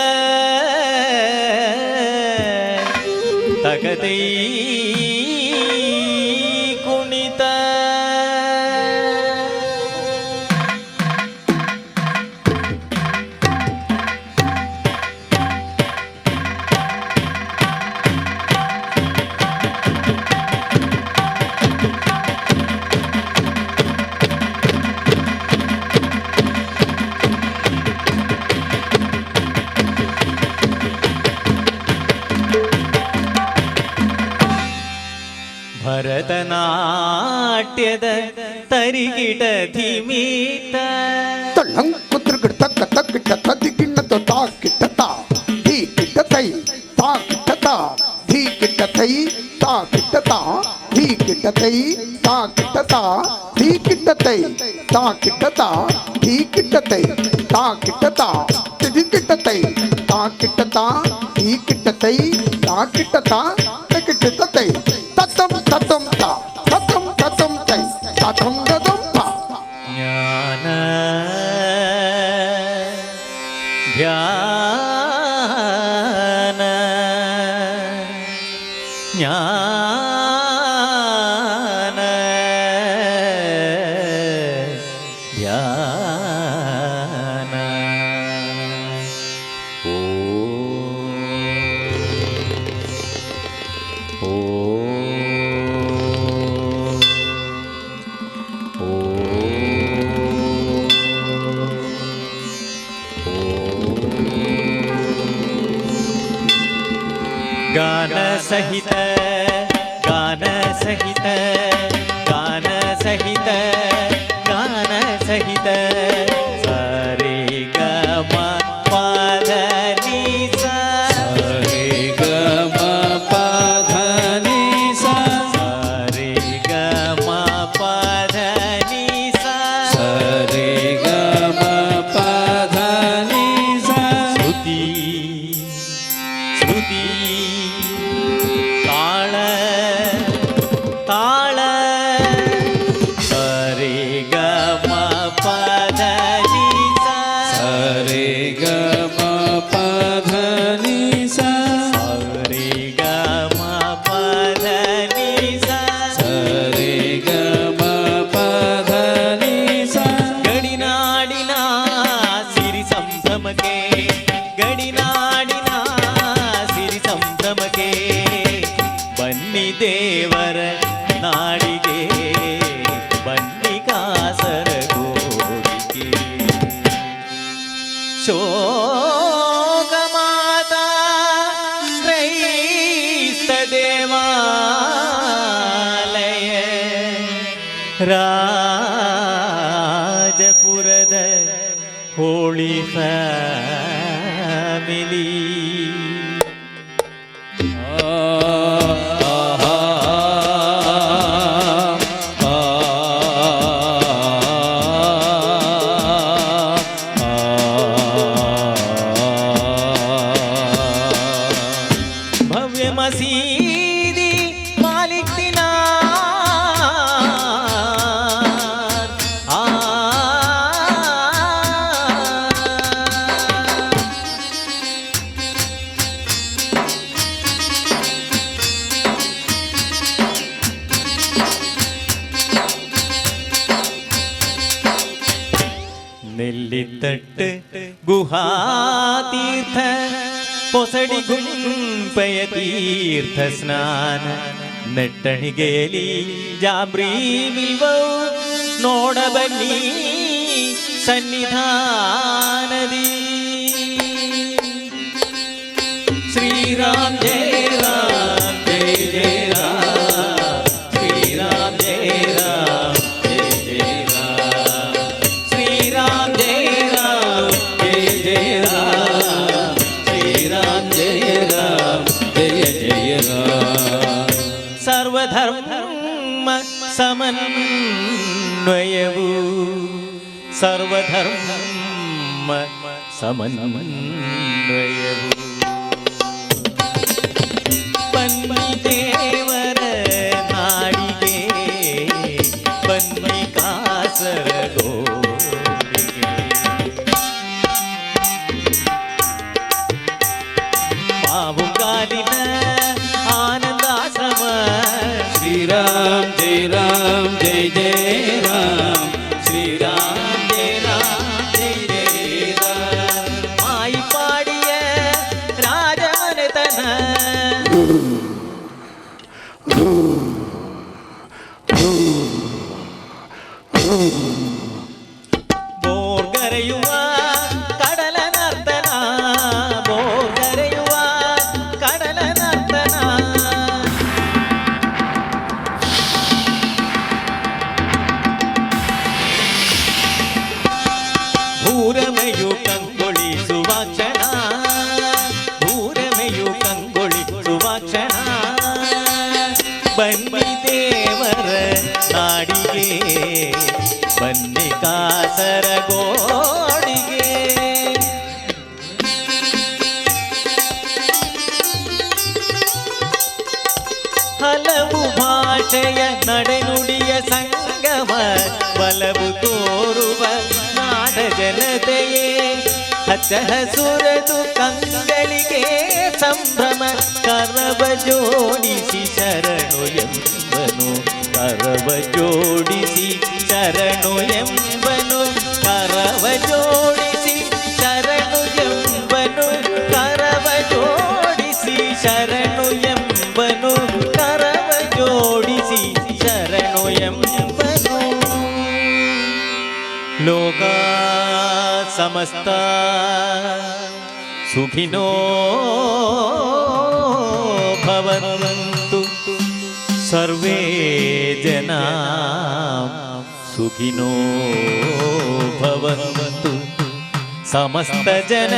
ತಗದೈ ಕುಣಿತ ಭರತನಾಟ್ಯದ ತರಿಗಿಡ ಧಿಮಿತ ತಳ್ಳಂಗ್ ಕುತ್ರಗಿಡ ತಕ್ಕ ತಕ್ಕಿಟ್ಟ ತದಿಗಿಣ್ಣ ತಾಕಿಟ್ಟ ತಾ ಧೀ ಕಿಟ್ಟ ತೈ ತಾಕಿಟ್ಟ ತಾ ಧೀ ಕಿಟ್ಟ ತೈ ತಾಕಿಟ್ಟ ತಾ ಧೀ ಕಿಟ್ಟ ತೈ ತಾಕಿಟ್ಟ ತಾ ಧೀ ಕಿಟ್ಟ ತೈ ತಾಕಿಟ್ಟ ತಾ ಧೀ ಕಿಟ್ಟ ತೈ ತಾಕಿಟ್ಟ ತಾ ಧೀ ಕಿಟ್ಟ ತೈ ತಾಕಿಟ್ಟ ತಾ ಧೀ ಕಿಟ್ಟ ತೈ ತಾಕಿಟ್ಟ ತಾ ಕಿಟ್ಟ ತೈ ತತ್ತಂ ತತ್ತಂ ತಾ ತತ್ತಂ ತತ್ತಂ ತೈ ತತ್ತಂ ತತ್ತಂ ತಾ ಜ್ಞಾನ ಧ್ಯಾನ ಜ್ಞಾನ ಗಾನ ಸಹಿತ ಗಾನ ಸಹಿತ ಗಾನ ಸಹಿತ ಗಾನ ಸಹಿತ ಸರಿ ಗ ಮ ಪದ ನಿ ಸ ಸರಿ ಗ ಮ ಪದ ನಿ ಸ ಸರಿ ಗ ಮ ಪದ ನಿ ಸ ಸರಿ ಗ ಮ ಪದ ನಿ ಸ ಶ್ರುತಿ ಶ್ರುತಿ ತಾಳ ತಾಳ ಸರಿ ಗ ಮ ಪದ ನಿ ಸ ಸರಿ ಗ ಮ ಪದ ನಿ ಸ ಸರಿ ಗ ಮ ಪದ ನಿ ಸ ಸರಿ ಗ ಮ ಪದ ನಿ ಸ ಗಡಿನಾಡಿನ ಸಿರಿ ಸಂಭ್ರಮಕ್ಕೆ ಗಡಿನಾಡಿನ ಸಿರಿ ಸಂಭ್ರಮಕ್ಕೆ ಬನ್ನಿ ದೇವರ ನಾಡಿಗೆ ಬನ್ನಿ ಕಾಸರಗೋಡಿಗೆ ಶೋಕ ಮಾತಾ ಕ್ರೈಸ್ತ ದೇವಾಲಯ ರಾಜಪುರದ ಹೋಳಿ ಫ್ಯಾಮಿಲಿ ಭವ್ಯ ಮಸೀದಿ ಮಾಲಿಕ್ ದಿನಾರ್ ಆ ನೆಲ್ಲಿತಟ್ಟು ಗುಹಾತೀರ್ಥ ಪೊಸಡಿ ಗುಂಪೆಯ ತೀರ್ಥ ಸ್ನಾನ ನೆಟ್ಟಣಿಗೆಯಲಿ ಜಾಂಬ್ರಿ ಬಿಲ್ವವು ನೋಡ ಬನ್ನಿ ಸನ್ನಿಧಾನದಿ ಶ್ರೀರಾಮ್ ಜಯ ರಾಮ್ ಜಯ ಜಯ ರಾಮ್ ಶ್ರೀರಾಮ್ ಜಯ ರಾಮ್ ಜಯ ಜಯ ರಾಮ್ ಶ್ರೀರಾಮ್ ಜಯ ರಾಮ್ ಜಯ ಜಯ ರಾಮ್ ಶ್ರೀರಾಮ್ ಜಯ ರಾಮ್ ಜಯ ಜಯ ರಾಮ್ ಸರ್ವಧರ್ಮ ಸಮನ್ವಯವು ಸರ್ವಧರ್ಮ ಸಮನ್ವಯವು ಬನ್ನಿ ದೇವರ ನಾಡಿಗೆ ಬನ್ನಿ ಕಾಸರಗೋಡಿಗೆ ಮಾವುಗಾಲಿನ ಆನಂದಾಶ್ರಮ ಶ್ರೀರಾಮ್ ಜಯ ರಾಮ್ ಜಯ ಜಯ ರಾಮ್ ಶ್ರೀರಾಮ್ ಜಯ ರಾಮ್ ಜಯ ಜಯ ರಾಮ್ ಮಾಯಿಪಾಡಿಯ ರಾಜಮನೆತನ ಬೋರ್ಗರೆಯುವ ಕಡಲ ನರ್ತನ ಬೋರ್ಗರೆಯುವ ಕಡಲ ನರ್ತನ ಭೂರಮೆಯು ಕಂಗೊಳಿಸುವ ಕ್ಷಣ ಭೂರಮೆಯು ಕಂಗೊಳಿಸುವ ಕ್ಷಣ ಬನ್ನಿ ದೇವರ ನಾಡಿಗೆ ಬನ್ನಿ ಕಾಸರಗೋಡಿಗೆ ಹಲವು ಭಾಷೆಯ ನಡೆನುಡಿಯ ಸಂಗಮ ಬಲವು ತೋರುವ ನಾಡ ಜನತೆಯೇ ಹಚ್ಚ ಹಸುರದು ಕಂಗಳಿಗೆ ಸಂಭ್ರಮ ಕರವ ಜೋಡಿಸಿ ಶರಣು ಎಂಬನು ಕರವ ಜೋಡಿಸಿ ಶರಣು ಎಂಬನು ಕರವ ಜೋಡಿಸಿ ಶರಣು ಎಂಬನು ಕರವ ಜೋಡಿಸಿ ಶರಣು ಎಂಬನು ಕರವ ಜೋಡಿಸಿ ಶರಣು ಎಂಬನು ಲೋಕ ಸಮಸ್ತ ಸುಖಿನೋ भवन्तु सर्वे जना सुखिनो भवन्तु समस्त जन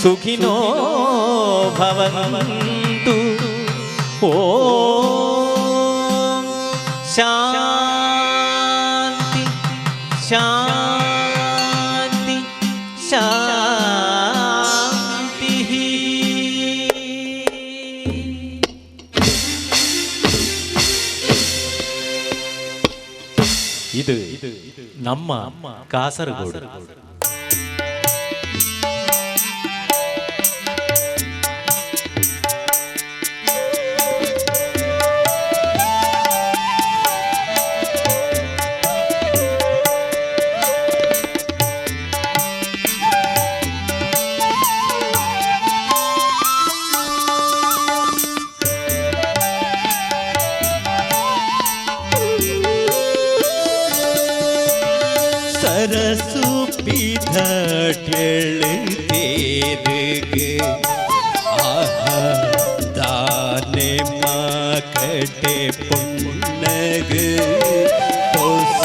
सुखिनो भवन्तु ॐ शान्ति शान्ति शान्तिः ಇದು ನಮ್ಮ ಕಾಸರಗೋಡು. सरसु पिधटेल तेरगे आहा दाने माकटे पुन्नग तोस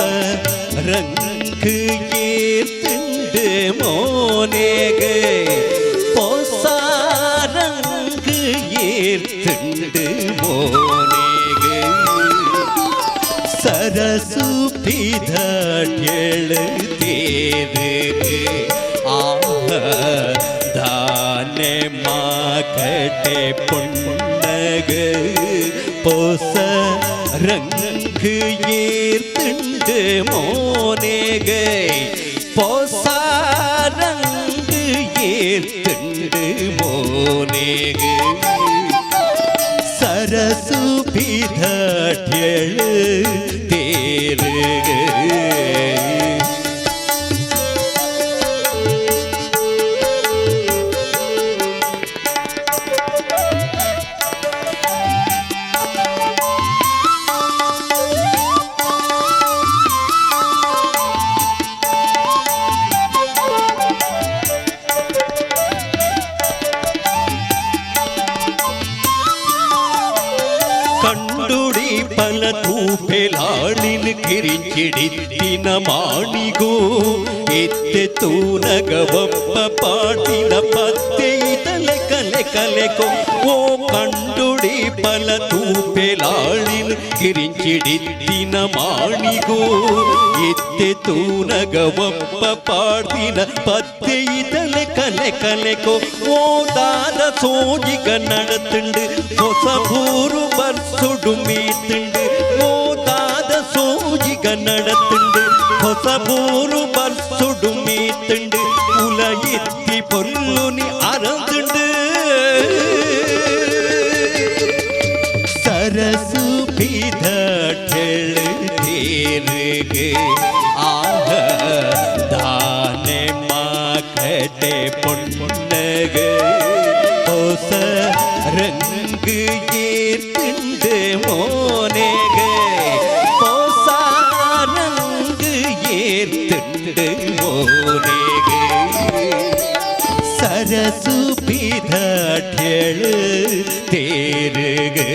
रंग ये तिंड मोनेग पोसा रंग ये तिंड मोनेग सरसु पिधटेल तेरगे आह दाने माकटे पुन्नग पोस रंग ये तिंड मोनेग पोसा रंग ये तिंड मोनेग सरसु पिधटेल तेरगे कंडुड़ी पल तूपेलालिन किरिचिडित्तिन माणिगो एत्ते तूनगवप्प पाटिन पत्ते इतले कले कलेको ओ कंडुड़ी पल तूपेलालिन किरिचिडित्तिन माणिगो एत्ते तूनगवप्प पाटिन पत्ते इतले कले कलेको ओ दाद सोजिग नडतुंडु ಹೊಸಬೂರು ಬರ್ಸುಡು ಮೀತುಂಡು ಓದಾದ ಸೋಜಿಗ ನಡತುಂಡು ಹೊಸಬೂರು ಬರ್ಸುಡು ಮೀತುಂಡು ಉಲ ಎತ್ತಿ ಪೊಲ್ಲುನಿ ಅರಂದುಂಡು ಸರಸು ಪಿಧಟೆಳ ತೇರಗೆ ಆಹ ದಾನೆ ಮಾಕಟೆ ಪೊನ್ನಗೆ ಹೊಸ रंग ये तिंड मोनेग पोसा रंग ये तिंड मोनेग सरसु पिधटेल तेरगे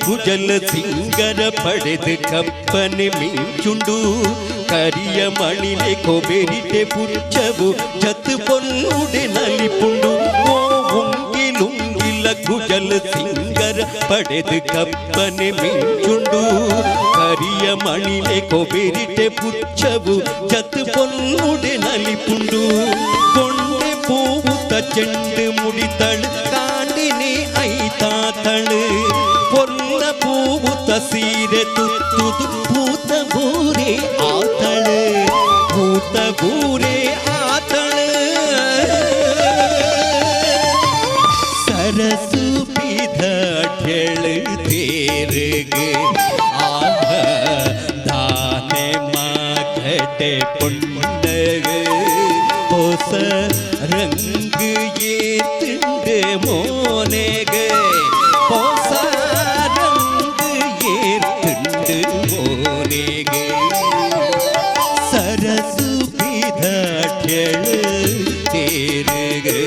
ಕುಜಲ ಸಿಂಗರ ಪಡೆದು ಕಪ್ಪನೆ ಮಿಂಚುಂಡು ಕರಿಯ ಮಣಿಲೆ ಕೊಬೆರಿಟೆ ಪುಚ್ಚವು ಜತ್ ಪೊನ್ನುಡೆ ನಲಿಪುಂಡು ಓ ಉಂಗಿಲುಂಗಿಲ ಕುಜಲ ಸಿಂಗರ ಪಡೆದು ಕಪ್ಪನೆ ಮಿಂಚುಂಡು ಕರಿಯ ಮಣಿಲೆ ಕೊಬೆರಿಟೆ ಪುಚ್ಚವು ಜತ್ ಪೊನ್ನುಡೆ ನಲಿಪುಂಡು ಕೊಂಡೆ ಪೂವುತ ಚೆಂಡು ಮುಡಿತಳು ಕಾಂಡಿನಿ ಐತಾತಳು பொன்ன பூவுத்த சீரை துத்துது பூத்த பூரே ஆத்தளு பூத்த பூரே ஆத்தளு சரசு பிதட்டெழு தேருகு ஆக ಹೊಸ ರಂಗ ಏರ್ತಿಂಡು ಮೋನೆಗೆ ಹೊಸ ರಂಗ ಏರ್ತಿಂಡು ಮೋನೆಗೆ ಸರಸು ಬಿದಾಟ್ಯಳು ತೇರುಗೆ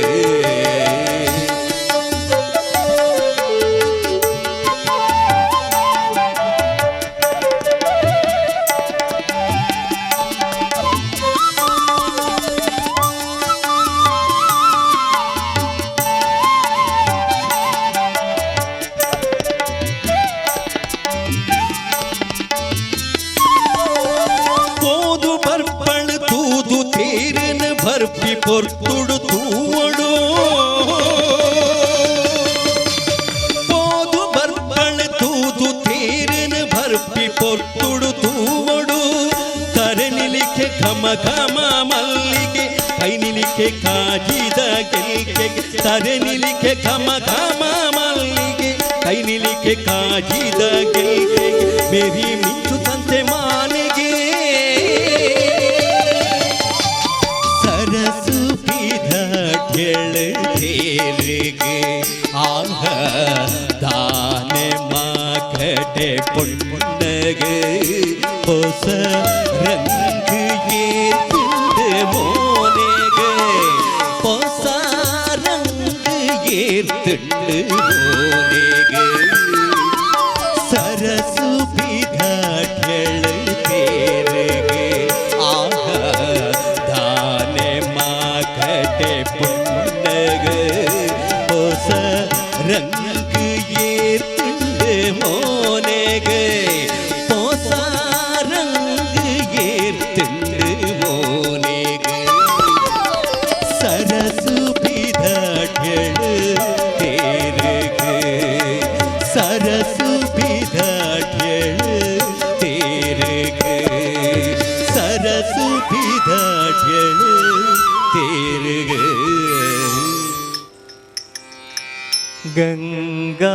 भरपी पोर्तुड़ तूवड़ो पोदु बर्पण तूदु तेरन भरपी पोर्तुड़ तूवड़ो तरनि लिखे घम घम मल्लिगे कैनि लिखे काजिद ಗೆಲ್ಗೆ तरनि लिखे घम घम मल्लिगे कैनि लिखे काजिद ಗೆಲ್ಗೆ मेरी मिंचु तंते मानेगे सरसु बिधाट्यळ ತೇರುಗೆ ಆಹ ದಾನೆ ಮಾಕಟೆ ಪೊನ್ನಗೆ ಹೊಸ ರಂಗ ಏರ್ತಿಂಡು ಮೋನೆಗೆ ಹೊಸ ರಂಗ ಏರ್ತಿಂಡು ಮೋನೆಗೆ सरसु बिधाट्यळ ತೇರುಗೆ ಆಹ ದಾನೆ ಮಾಕಟೆ ಪೊನ್ನಗೆ ಹೊಸ ರಂಗ ಏರ್ತಿಂಡು ಮೋನೆಗೆ ಹೊಸ ರಂಗ ಏರ್ತಿಂಡು ಮೋನೆಗೆ सरसु बिधाट्यळ ತೇರುಗೆ सरसु बिधाट्यळ ತೇರುಗೆ सरसु बिधाट्यळ ತೇರುಗೆ गंगा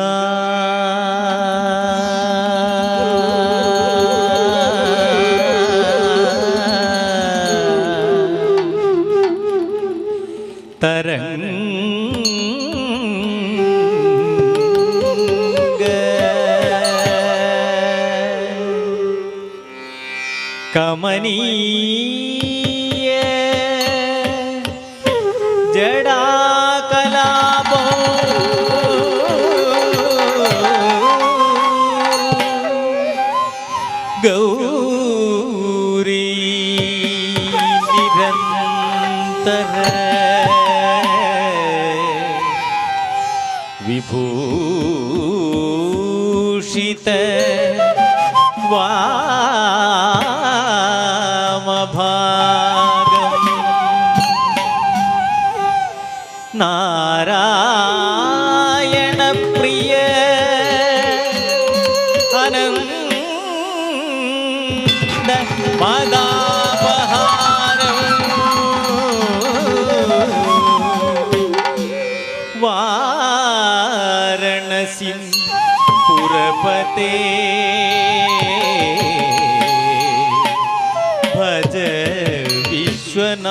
तरंग कमनीय जड़ा कलाबो गौरी निरंतर विभूषित वामभागम् नारायण प्रिय अनंद मदापहारम् वारणसी पुरपते भज विश्वनाथम्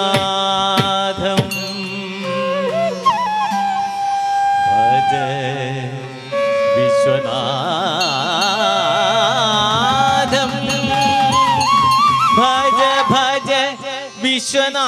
भज विश्वनाथम् भज भज विश्वनाथम्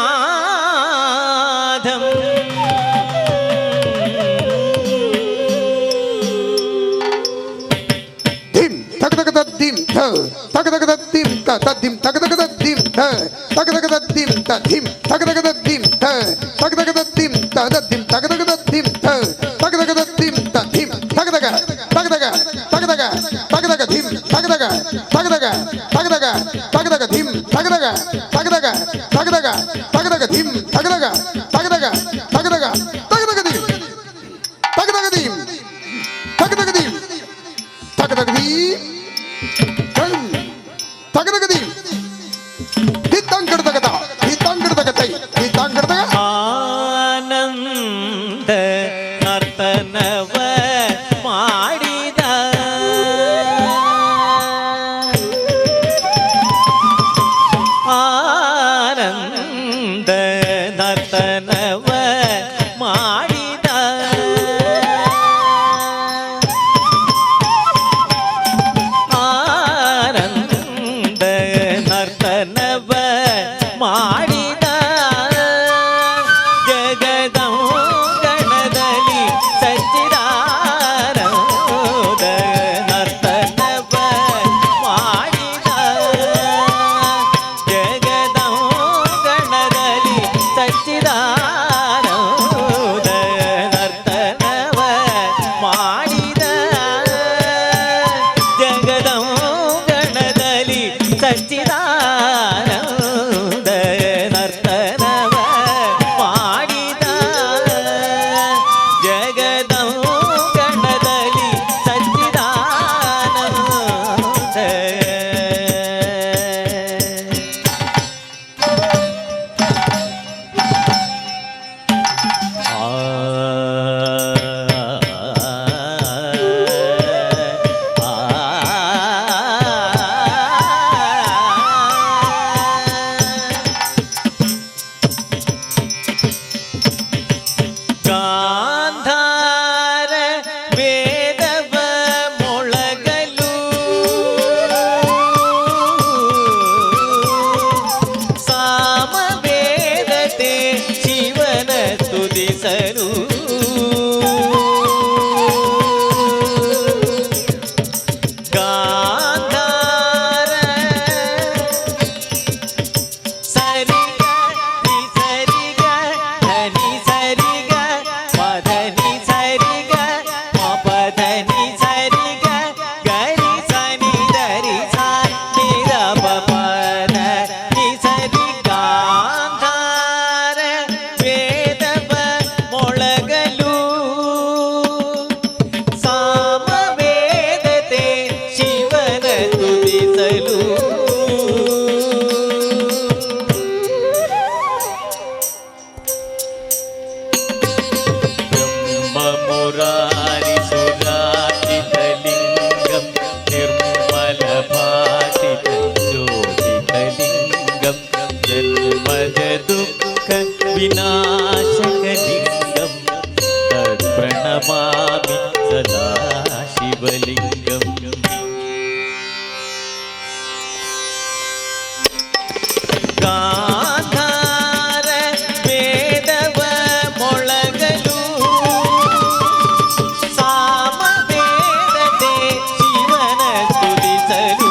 dim tha tak tak tak dim ta ta dim tak tak tak dim tha tak tak tak dim ta dim tak tak tak dim tha tak tak tak dim ta da dim tak tak tak dim tha tak tak tak dim ta dim tak tak tak tak tak tak tak tak tak dim tak tak tak tak tak tak tak tak tak dim tak tak tak tak tak tak tak tak dim tak tak tak tak tak tak tak dim tak tak dim tak tak dim tak tak dim तगदगदी हितांगडतगदा हितांगडतगतೈ हितांगडतಗ ಆನಂದ ನರ್ತನವ ಮಾಡಿದ ಆನಂದ ನರ್ತನ ಗಾಂಧಾರ ಸರಿ ಗ ನಿ ಸರಿ ಗ ಧನಿ ಸರಿ ಗ ಮಧನಿ ಸರಿ ಗ ಮಪಧನಿ ಸರಿ ಗ ಗರಿ ಸನಿ ಧರಿ ಸಾ ನಿರ ಪಪದ ನಿ ಸರಿ ಗಾಂಧಾರ ವೇದವ ಮೊಳಗಲು ಸಾಮವೇದತೆ ಶಿವನ ತುದಿಸಲು ಬ್ರಹ್ಮಮುರಾರಿಸುರಾರ್ಚಿತಲಿಂಗಂ ನಿರ್ಮಲಭಾಸಿತಜ್ಯೋತಿಕಲಿಂಗಂ ಜನ್ಮದ ದುಃಖ ವಿನಾಶಕಲಿಂಗಂ ತತ್ಪ್ರಣಮಾಮಿ ಸದಾ ಶಿವಲಿಂಗಂ ಗಾಂಧಾರ ವೇದವ ಮೊಳಗಲು ಸಾಮವೇದತೆ ಶಿವನ ಸ್ತುತಿಸಲು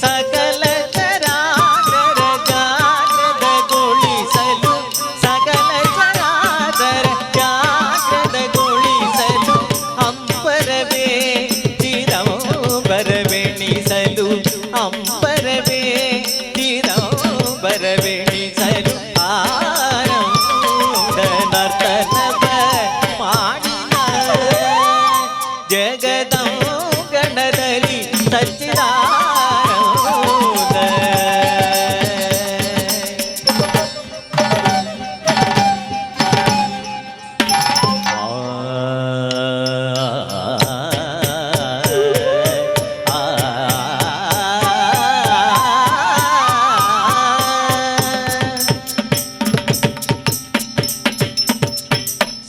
ಸಕಲ ಚರಾಚರ ಜಾಗೃತಗೊಳಿಸಲು ಸಕಲ ಚರಾಚರ ಜಾಗೃತಗೊಳಿಸಲು ಅಂಬರವೇ ಚಿರಂಬರವೆಣಿಸಲು ಅಂಬರವೇ ಚಿರಂಬರವೆಣಿಸಲು ಆನಂದ ನರ್ತನವ ಮಾಡಿದ ಜಗದಂಗಣದಲ್ಲಿ ಸಚ್ಚಿದಾನಂದ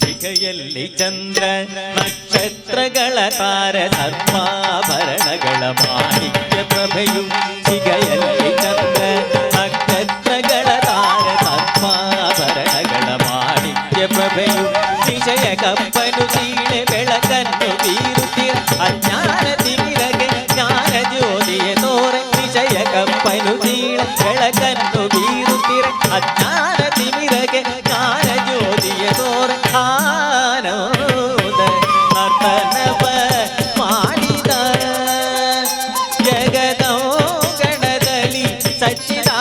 ಶಿಖೆಯಲ್ಲಿ ಚಂದ್ರ ನಕ್ಷತ್ರಗಳ ತಾರ ಸರ್ವಾಭರಣಗಳ ಮಾಣಿಕ್ಯ ಪ್ರಭೆಯು ಶಿಖೆಯಲ್ಲಿ ಚಂದ್ರ ನಕ್ಷತ್ರಗಳ ತಾರ ಸರ್ವಾಭರಣಗಳ ಮಾಣಿಕ್ಯ ಪ್ರಭೆಯು ವಿಷಯ ಕಪ್ಪನು ಸೀಳೆ ಬೆಳಕನ್ನು ಬೀರುತ್ತಿರ ಅಜ್ಞಾನ ತಿಮಿರಗೆ ಜ್ಞಾನ ಜ್ಯೋತಿಯ ತೋರ ವಿಷಯ ಕಪ್ಪನು ಸೀಳೆ ಬೆಳಕನ್ನು ಬೀರುತ್ತಿರ ಅಜ್ಞಾನ ತಿಮಿರಗೆ ಜ್ಞಾನ ಜ್ಯೋತಿಯ ತೋರ ಆನಂದ ನರ್ತನವ ಮಾಡಿದ ಜಗದಂಗಣದಲ್ಲಿ ಸಚ್ಚಿದಾನಂದ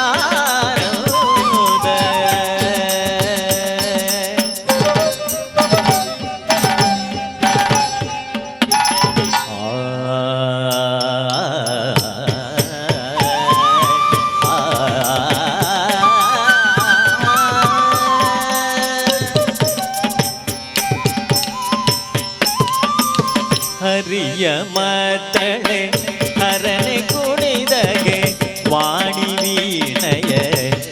ಹರಿಯ ಮದ್ದಳೆ ಹರನೆ ಕುಣಿದಗೆ ವಾಣಿ ವೀಣಯ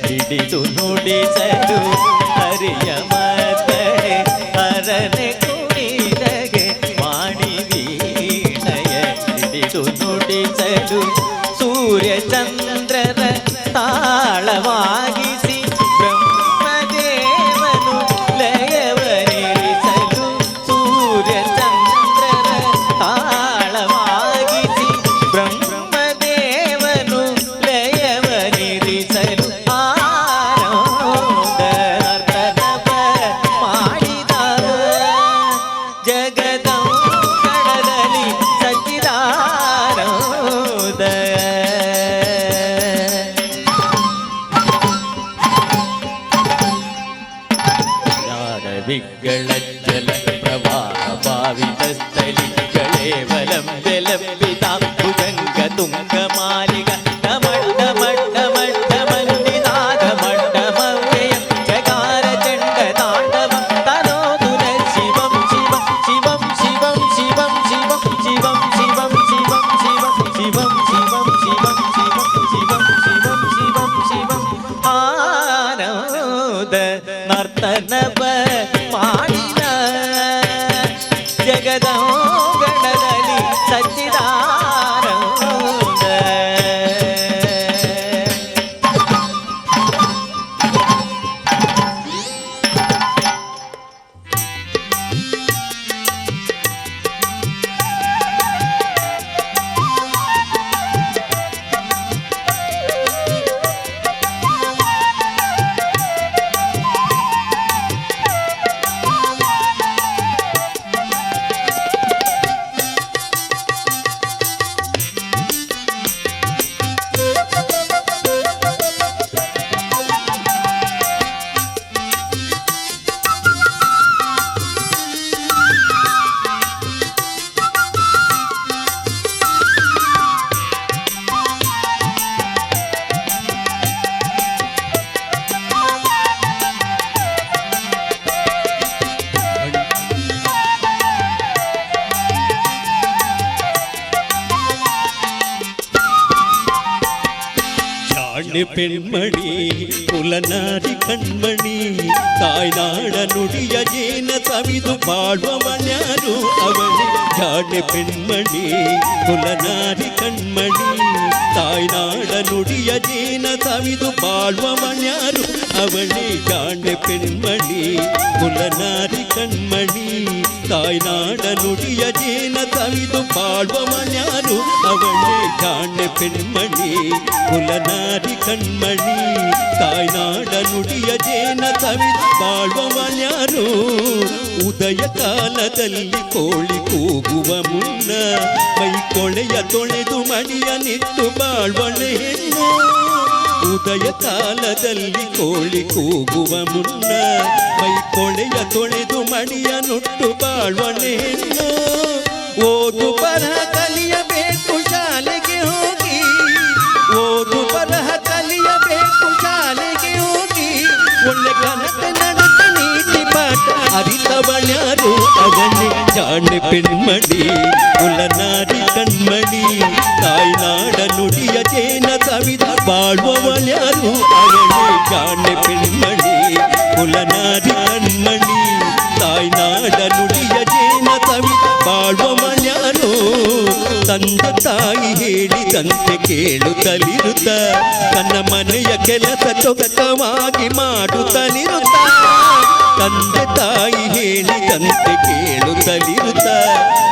ಹಿಡಿದು ನುಡಿಸಲು ಹರಿಯ ಮದ್ದಳೆ ಹರನೆ ಕುಣಿದಗೆ ವಾಣಿ ವೀಣಯ ಹಿಡಿದು ನುಡಿಸಲು ಸೂರ್ಯ ಚಂದ್ರರ ತಾಳವಾಗಿಸಿ ಬ್ರಹ್ಮದೇವನು ಲಯವನಿರಿಸಲು ಸೂರ್ಯ ಚಂದ್ರರ ತಾಳವಾಗಿಸಿ ಬ್ರಹ್ಮದೇವನು ಲಯವನಿರಿಸಲು ಆನಂದ ನರ್ತನವ ಮಾಡಿದ ಜಗದಂಗಣದಲ್ಲಿ ಸಚ್ಚಿದಾನಂದ ವಿಗ್ಗಳಜ್ಜಲ ಪ್ರವಾಹ ಭಾವಿತ ಸ್ಥಳಿಗಳೇವಲಂ ವಿಲಂಬಿತ ಭುಜಂಗ ತುಂಗ ಮಾಲಿಗ ಡಮಡ್ಡ ಮಡ್ಡ ಮಡ್ಡ ಮಂಡಿನಾದ ಮಡ್ಡ ಮವ್ಯಯ ಜಗಾರ ಚಂಡ ತಾಂಡವ ತನೋದುರ ಶಿವಂ ಶಿವಂ ಶಿವಂ ಶಿವಂ ಶಿವಂ ಶಿವಂ ಶಿವಂ ಶಿವಂ ಶಿವಂ ಶಿವಂ ಶಿವಂ ಶಿವಂ ಶಿವಂ ಶಿವಂ ಶಿವಂ ಶಿವಂ ಶಿವಂ ಆನಂದ ನರ್ತನವ ಮಾಡಿದ ಜಗದಂಗಣದಲ್ಲಿ ಸಚ್ಚಿದ ಜಾಣೆ ಪೆಣ್ಮಣಿ ಕುಲನಾರಿ ಕಣ್ಮಣಿ ತಾಯ್ನಾಡ ನುಡಿಯ ಜೇನ ಸವಿದು ಬಾಳುವವನ್ಯಾರು ಅವಳಿ ಜಾಣೆ ಪೆಣ್ಮಣಿ ಕುಲನಾರಿ ಕಣ್ಮಣಿ ತಾಯ್ನಾಡ ನುಡಿಯ ಜೇನ ಸವಿದು ಬಾಳುವವನ್ಯಾರು ಅವಳಿ ಜಾಣೆ ಪೆಣ್ಮಣಿ ಕುಲನಾರಿ ಕಣ್ಮಣಿ ತಾಯ್ನಾಡ ನುಡಿಯ ಜೇನ ಸವಿದು ಬಾಳುವವನ್ಯಾರು ಅವಳಿ ಜಾಣೆ ಪೆಣ್ಮಣಿ ಕುಲನಾರಿ ಕಣ್ಮಣಿ ತಾಯ್ನಾಡ ನುಡಿಯ ಜೇನ ಸವಿದು ಬಾಳುವವನ್ಯಾರು ಉದಯ ಕಾಲದಲ್ಲಿ ಕೋಳಿ ಕೂಗುವ ಮುನ್ನ ಮೈ ಕೊಳೆಯ ತೊಳೆದು ಮಡಿಯ ನಿಟ್ಟು ಬಾಳ್ವಳೆ ಹೆಣ್ಣು ಉದಯ ಕಾಲದಲ್ಲಿ ಕೋಳಿ ಕೂಗುವ ಮುನ್ನ ಮೈ ಕೊಳೆಯ ತೊಳೆದು ಮಡಿಯ ನುಟ್ಟು ಬಾಳ್ವಳೆ ಹೆಣ್ಣು ಓದು ಬರಹ ಕಲಿಯಬೇಕು ಶಾಲೆಗೆ ಹೋಗಿ ಓದು ಬರಹ ಕಲಿಯಬೇಕು ಶಾಲೆಗೆ ಹೋಗಿ ಒಳ್ಳೆ ಕನತೆ ನಡತೆ ನೀತಿ ಪಾಠ ಅರಿತವಳ್ಯಾರು ಅವನೇ ಜಾಣೆ ಪೆಣ್ಮಣಿ ಕುಲನಾರಿ ಕಣ್ಮಣಿ ತಾಯ್ನಾಡ ನುಡಿಯ ಜೇನ ಸವಿದ ಬಾಳುವವಳ್ಯಾರು ಅವನೇ ಜಾಣೆ ಪೆಣ್ಮಣಿ ಕುಲನಾರಿ ಕಣ್ಮಣಿ ತಾಯ್ನಾಡ ನುಡಿಯ ಜೇನ ಸವಿದ ಬಾಳುವವಳ್ಯಾರು ತಂದೆ ತಾಯಿ ಹೇಳಿದಂತೆ ಕೇಳುತ್ತಲಿರುತ್ತ ತನ್ನ ಮನೆಯ ಕೆಲಸ ಚೊಕ್ಕವಾಗಿ ಮಾಡುತ್ತಲಿರುತ್ತ ತಂದೆ ತಾಯಿ ಹೇಳಿದಂತೆ ಕೇಳುತ್ತಲಿರುತ್ತ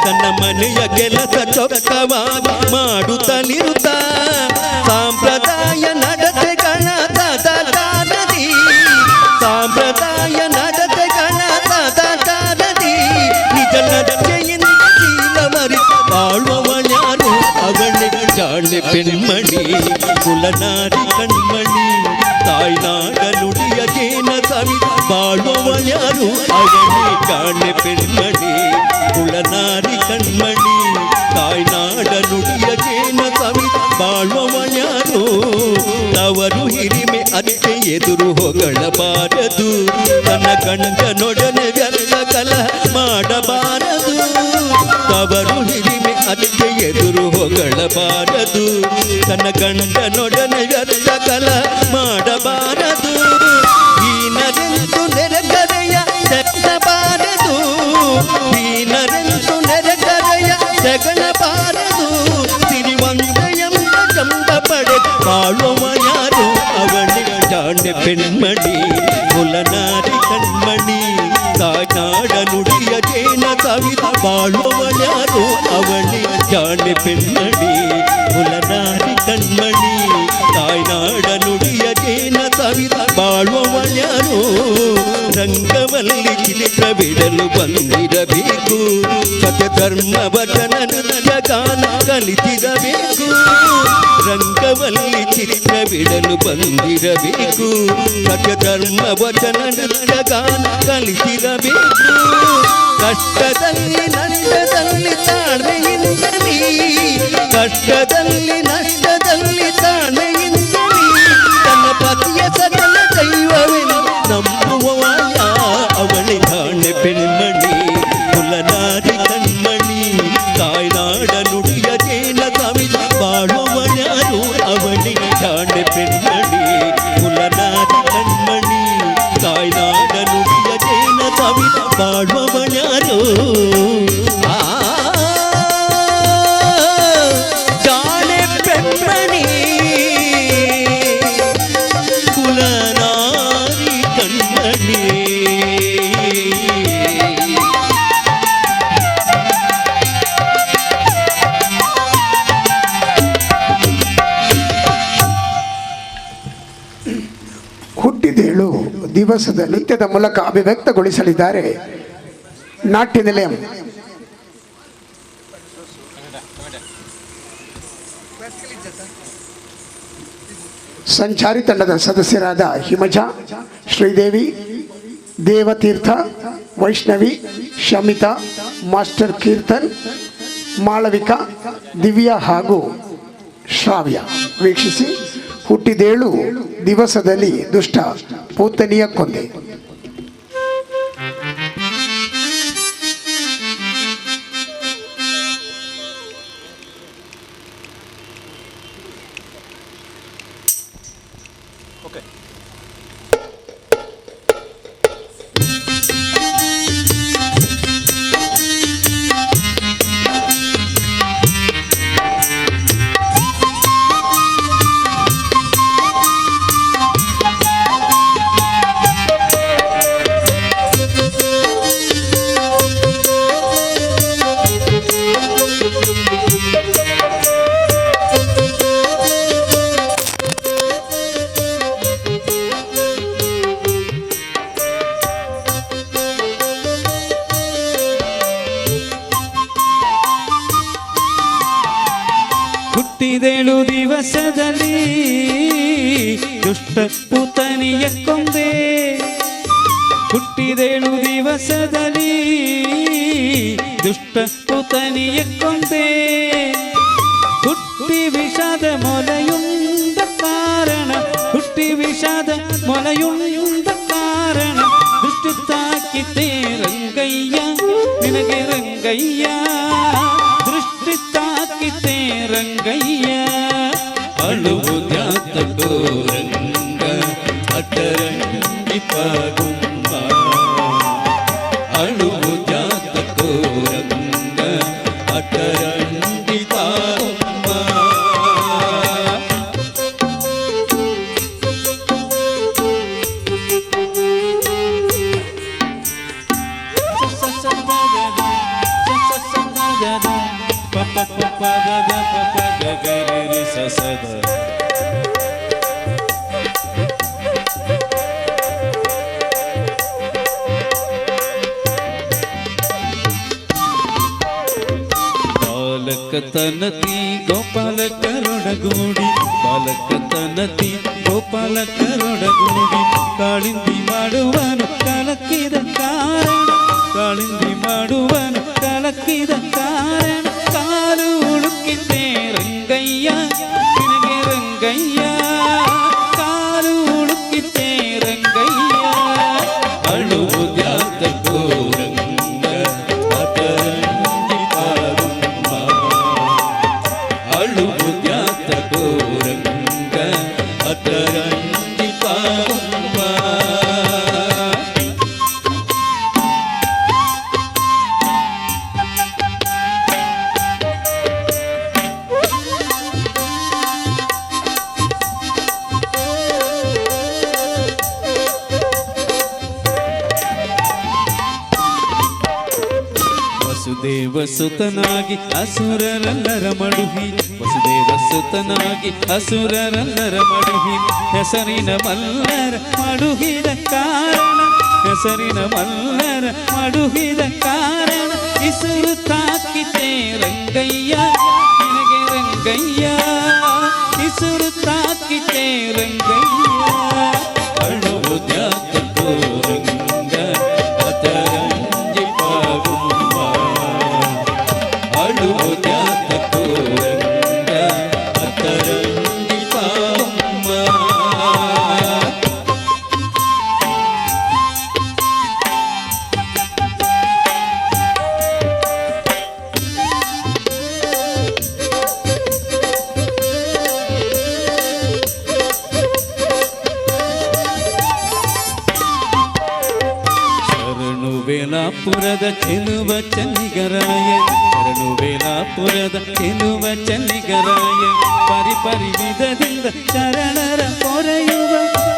ತನ್ನ ಮನೆಯ ಕೆಲಸ ಚೊಕ್ಕವಾಗಿ ಮಾಡುತ್ತಲಿರುತ್ತ ಸಾಂಪ್ರದಾಯ ನಡತೆಗಳ ಸದಾಚಾರದಿ ಸಾಂಪ್ರದಾಯ ನಡತೆಗಳ ಸದಾಚಾರದಿ ನಿಜ ನಡತೆಯಿಂದ ಶೀಲ ಮರೆತು ಬಾಳುವವಳ್ಯಾರು ಅವಳೆ ಜಾಣೆ ಪೆಣ್ಮಣಿ ಕುಲನಾರಿ ಕಣ್ಮಣಿ ತಾಯ್ನಾಡ ನುಡಿಯ ಜೇನ ಸವಿದ ಬಾಳುವವಳ್ಯಾರು ಅವಳೆ ಜಾಣೆ ಪೆಣ್ಮಣಿ ಕುಲನಾರಿ ಕಣ್ಮಣಿ ತಾಯ್ನಾಡ ನುಡಿಯ ಜೇನ ಸವಿದ ಬಾಳುವವಳ್ಯಾರು ತವರು ಹಿರಿಮೆ ಅದಕ್ಕೆ ಎದುರು ಹೊಗಳಬಾರದು ತನ್ನ ಗಂಡನೊಡನೆ ವ್ಯರ್ಥ ಕಲಹ ಮಾಡಬಾರದು ತವರು ಹಿರಿಮೆ ಅದಕ್ಕೆ ಎದುರು ಹೊಗಳಬಾರದು ತನ್ನ ಗಂಡನೊಡನೆ ವ್ಯರ್ಥ ಕಲಹ ಮಾಡಬಾರದು ಹೀನರೆಂದು ನೆರೆಕರೆಯ ತೆಗಲಬಾರದು ಹೀನರೆಂದು ನೆರೆಕರೆಯ ತೆಗಲಬಾರದು ಸಿರಿವಂತೆಯಂಬ ಕಂಬ ಪಡೆದು ಬಾಳುವವಳ್ಯಾರು ಅವಳಿ ಜಾಣೆ ಪೆಣ್ಮಣಿ ಕುಲನಾರಿ ಕಣ್ಮಣಿ ತಾಯ್ನಾಡ ನುಡಿಯ ಜೇನ ಸವಿದ ಬಾಳುವವಳ್ಯಾರು ಅವಳಿ ಜಾಣೆ ಪೆಣ್ಮಣಿ ಕುಲನಾರಿ ಕಣ್ಮಣಿ ತಾಯ್ನಾಡ ನುಡಿಯ ಜೇನ ಸವಿದ ಬಾಳುವವಳ್ಯಾರು ರಂಗವಲ್ಲಿ ಚಿತ್ರ ಬಿಡಲು ಬಂದಿರಬೇಕು ಸತ್ಯ ಧರ್ಮ ವಚನ ನೃತ್ಯ ಗಾನ ಕಲಿತಿರಬೇಕು ರಂಗವಲ್ಲಿ ಚಿತ್ರ ಬಿಡಲು ಬಂದಿರಬೇಕು ಸತ್ಯ ಧರ್ಮ ವಚನ ನೃತ್ಯ ಗಾನ ಕಲಿತಿರಬೇಕು ಕಷ್ಟದಲ್ಲಿ ನಷ್ಟದಲ್ಲಿ ತಾಳ್ಮೆಯಿಂದಲೇ ಕಷ್ಟದಲ್ಲಿ ನಷ್ಟದಲ್ಲಿ ತಾಳ್ಮೆಯಿಂದಲೇ ತನ್ನ ಪತಿಯ ಸಕಲ ದೈವವೆಂದು ನಂಬುವವಳ ಅವಳೆ ಜಾಣೆ ಪೆಣ್ಮಣಿ ಕುಲನಾರಿ ಕಣ್ಮಣಿ ತಾಯ್ನಾಡ ನುಡಿಯ ಜೇನ ಸವಿದ ಬಾಳುವವಳ್ಯಾರು ಅವಳಿ ಜಾಣೆ ಪೆಣ್ಮಣಿ ಕುಲನಾರಿ ಕಣ್ಮಣಿ ತಾಯ್ನಾಡ ನುಡಿಯ ಜೇನ ಸವಿದ ಬಾಳುವವಳ್ಯಾರು ಜಾಣೆ ಪೆಣ್ಮಣಿ ಕುಲನಾರಿ ಕಣ್ಮಣಿ ಹುಟ್ಟಿದೇಳು ದಿವಸದ ನೃತ್ಯದ ಮೂಲಕ ಅಭಿವ್ಯಕ್ತಗೊಳಿಸಲಿದ್ದಾರೆ ನಾಟ್ಯ ನಿಲಯಂ ಸಂಚಾರಿ ತಂಡದ ಸದಸ್ಯರಾದ ಹಿಮಜಾ, ಶ್ರೀದೇವಿ, ದೇವತೀರ್ಥ, ವೈಷ್ಣವಿ, ಶಮಿತಾ, ಮಾಸ್ಟರ್ ಕೀರ್ತನ್, ಮಾಳವಿಕಾ, ದಿವ್ಯಾ ಹಾಗೂ ಶ್ರಾವ್ಯ. ವೀಕ್ಷಿಸಿ ಹುಟ್ಟಿದೇಳು ದಿವಸದಲ್ಲಿ ದುಷ್ಟ ಪೂತನಿಯ ಕೊಂದೆ. ಹುಟ್ಟಿದೇಳು ದಿವಸದಲ್ಲಿ ದುಷ್ಟ ಪುತನಿಯ ಕೊಂದೆ. ಹುಟ್ಟಿದೇಳು ದಿವಸದಲ್ಲಿ ದುಷ್ಟ ಪುತನಿಯ ಕೊಂದೆ. ಹುಟ್ಟಿ ವಿಷಾದ ಮೊಲೆಯುಂಡ ಕಾರಣ, ಹುಟ್ಟಿ ವಿಷಾದ ಮೊಲೆಯುಂಡ ಕಾರಣ, ದೃಷ್ಟಿ ತಾಕಿತೆ ರಂಗಯ್ಯ ನಿನಗೆ ರಂಗಯ್ಯ, ದೃಷ್ಟಿ ತಾಕಿತೆ ರಂಗಯ್ಯ. ಅಳುವುದ್ಯಾತಕೋ ರಂಗ ಅಟರಂಗಿಪ ಗುಮ್ಮ, ಅಳುವುದ್ಯಾತಕೋ ರಂಗ ಅಟರಂಗಿಪ ಗುಮ್ಮ. ಬಾಲಕತನತಿ ಗೋಪಾಲ ಕರುಣಗೂಡಿ, ಬಾಲಕತನತಿ ಗೋಪಾಲ ಕರುಣಗೂಡಿ, ಕಾಳಿಂದಿ ಮಾಡುವನು ಕಲಕಿದ ಕಾರಣ, ಕಾಳಿಂದಿ ಮಾಡುವನು ಕಲಕಿದ ಕಾರಣ, ಕಾಲು ಉಳುಕಿದ್ದೆ ರಂಗಯ್ಯ ನಿನಗೆ ರಂಗಯ್ಯ, ಕಾಲು ಉಳುಕಿದ್ದೆ ರಂಗಯ್ಯ. ಅಳುವುದ್ಯಾತಕೋ ರಂಗ ಅಟರಂಗಿಪ ಗುಮ್ಮ, ಅಳುವುದ್ಯಾತಕೋ ರಂಗ ಅಟರಂಗಿಪ ಗುಮ್ಮ. ವಸುದೇವ ಸುತನಾಗಿ ಅಸುರರೆಲ್ಲರ ಮಡುಹಿ, ವಸುದೇವ ಸುತನಾಗಿ ಅಸುರರೆಲ್ಲರ ಮಡುಹಿ, ಹೆಸರಿನ ಮಲ್ಲರ ಮಡುಹಿದ ಕಾರಣ, ಹೆಸರಿನ ಮಲ್ಲರ ಮಡುಹಿದ ಕಾರಣ, ಇಸುರು ತಾಕಿತೆ ರಂಗಯ್ಯ ನಿನಗೆ ರಂಗಯ್ಯ, ಇಸುರು ತಾಕಿತೆ ರಂಗಯ್ಯ. ಅಳುವುದ್ಯಾತಕೋ ರಂಗ ಅಟರಂಗಿಪ ಗುಮ್ಮ, ಅಳುವುದ್ಯಾತಕೋ ರಂಗ ಅಟರಂಗಿಪ ಗುಮ್ಮ. ಶರಣು ವೇಲಾಪುರದ ಚೆಲುವ ಚನ್ನಿಗರಾಯ, ಶರಣು ವೇಲಾಪುರದ ಚೆಲುವ ಚನ್ನಿಗರಾಯ, ಪರಿಪರಿ ವಿಧದಿಂದ ಶರಣರ ಪೊರೆಯುವ,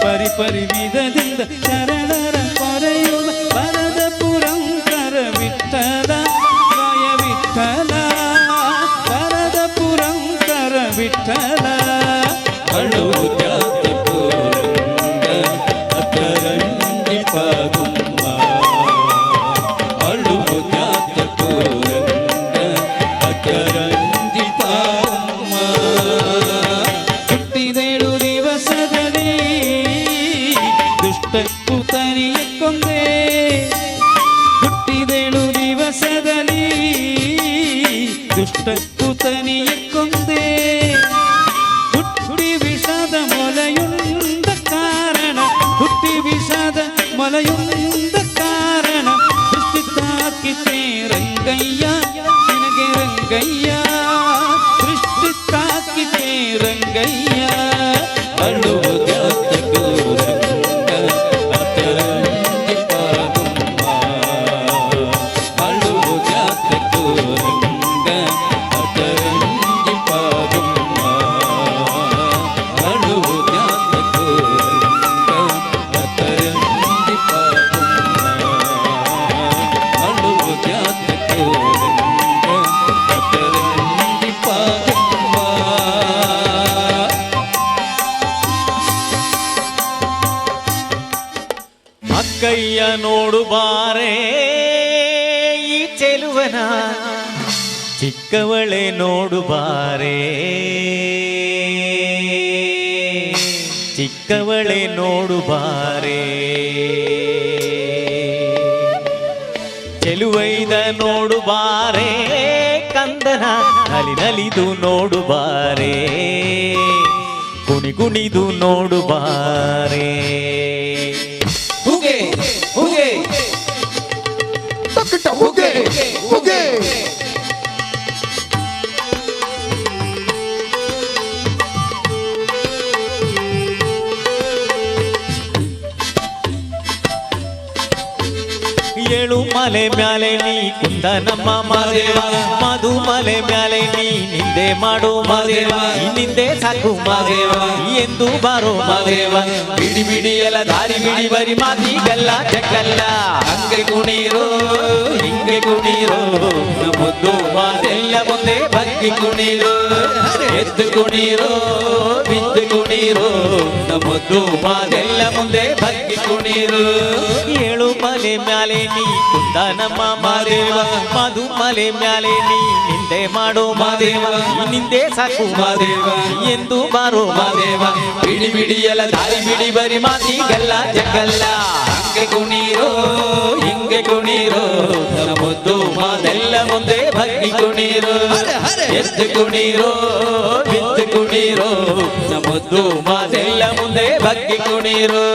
ಪರಿಪರಿ ವಿಧದಿಂದ ಶರಣರ ಪೊರೆಯುವ, ವರದ ಪುರಂಕರ ವಿಠಲ ಜಯ ವಿಠಲ, ವರದ ಪುರಂಕರ ವಿಠಲ. ಅಳುವುದ್ಯಾತಕೋ ರಂಗ ಅಟರಂಗಿಪ ಗುಮ್ಮ, ಅಳುವುದ್ಯಾತಕೋ ರಂಗ ಅಟರಂಗಿಪ ಗುಮ್ಮ. ಹುಟ್ಟಿದೇಳು ದಿವಸದಲ್ಲಿ ದುಷ್ಟ ಪುತನಿಯ ಕೊಂದೆ, ಹುಟ್ಟಿದೇಳು ದಿವಸದಲ್ಲಿ ದುಷ್ಟ ಪುತನಿಯ ಕೊಂದೆ. ಹುಟ್ಟಿ ವಿಷಾದ ಮೊಲೆಯುಂಡ ಕಾರಣ, ಹುಟ್ಟಿ ವಿಷಾದ ಮೊಲೆಯುಂಡ ಕಾರಣ, ದೃಷ್ಟಿ ತಾಕಿತೆ ರಂಗಯ್ಯ ನಿನಗೆ ರಂಗಯ್ಯ, ದೃಷ್ಟಿ ತಾಕಿತೆ ರಂಗಯ್ಯ. ಅಳುವುದ್ಯಾತಕೋ ರಂಗ ಅಟರಂಗಿಪ ಗುಮ್ಮ, ಅಳುವುದ್ಯಾತಕೋ ರಂಗ ಅಟರಂಗಿಪ ಗುಮ್ಮ, ಅಳುವುದ್ಯಾತಕೋ ರಂಗ ಅಟರಂಗಿಪ ಗುಮ್ಮ, ಅಳುವುದ್ಯಾತಕೋ ರಂಗ ಅಟರಂಗಿಪ ಚಿಕ್ಕವಳೆ ನೋಡು ಬಾರೆ ಚಿಕ್ಕವಳೆ ನೋಡು ಬಾರೆ ಚೆಲುವೈದ ನೋಡು ಬಾರೆ ಕಂದನ ನಲಿದು ನೋಡು ಬಾರೆ ಕುಣಿದು ನೋಡು ಬಾರೆ ಹುಗೆ ಹುಗೆ ತಕ್ಕಿಟ್ಟ ಹುಗೆ ಹುಗೆ ಏಳು ಮಲೆ ಮ್ಯಾಲೆ ನೀ ಕುಂದ ನಮ್ಮ ಮಾದೇವ ಮಧು ಮಲೆ ಮ್ಯಾಲೆ ನೀ ನಿಂದೆ ಮಾಡು ಮಾದೇವ ನಿಂದೆ ಸಾಕು ಮಾದೇವ ಎಂದು ಬಾರೋ ಮಾದೇವ ಬಿಡಿ ಬಿಡಿ ಎಲ್ಲ ದಾರಿ ಬಿಡಿ ಬರಿ ಮಾತಿಗಲ್ಲ ಜಗಲ್ಲ ಹಂಗೆ ಕುಣೀರೋ ಹಿಂಗೆ ಕುಣೀರೋ ಮುದ್ದು ಮಾತೆಲ್ಲ ಮುಂದೆ ಬಗ್ಗಿ ಕುಣೀರೋ ಎದ್ದು ಕುಣೀರೋ ಬಿದ್ದು ಕುಣೀರೋ ಮುದ್ದು ಮಾತೆಲ್ಲ ಮುಂದೆ ಬಗ್ಗಿ ಕುಣೀರೋ ಏಳು ಮಲೆ ಮ್ಯಾಲೆ ನೀ ಕುಂದ ನಮ್ಮ ಮಾದೇವ ಮಧು ಮಲೆ ಮ್ಯಾಲೆ ನೀ ನಿಂದೆ ಮಾಡೋ ಮಾದೇವ ನಿಂದೆ ಸಾಕು ಮಾದೇವ ಎಂದು ಬಾರೋ ಮಾದೇವ ಬಿಡಿ ಬಿಡಿ ಎಲ್ಲ ದಾರಿ ಬಿಡಿ ಬರಿ ಮಾತಿಗಲ್ಲ ಜಗಲ್ಲ ಹಂಗೆ ಕುಣೀರೋ ಹಿಂಗೆ ಕುಣೀರೋ ಮುದ್ದು ಮಾತೆಲ್ಲ ಮುಂದೆ ಬಗ್ಗಿ ಕುಣೀರೋ ಎದ್ದು ಕುಣೀರೋ ಬಿದ್ದು ಕುಣೀರೋ ಮುದ್ದು ಮಾತೆಲ್ಲ ಮುಂದೆ ಬಗ್ಗಿ ಕುಣೀರೋ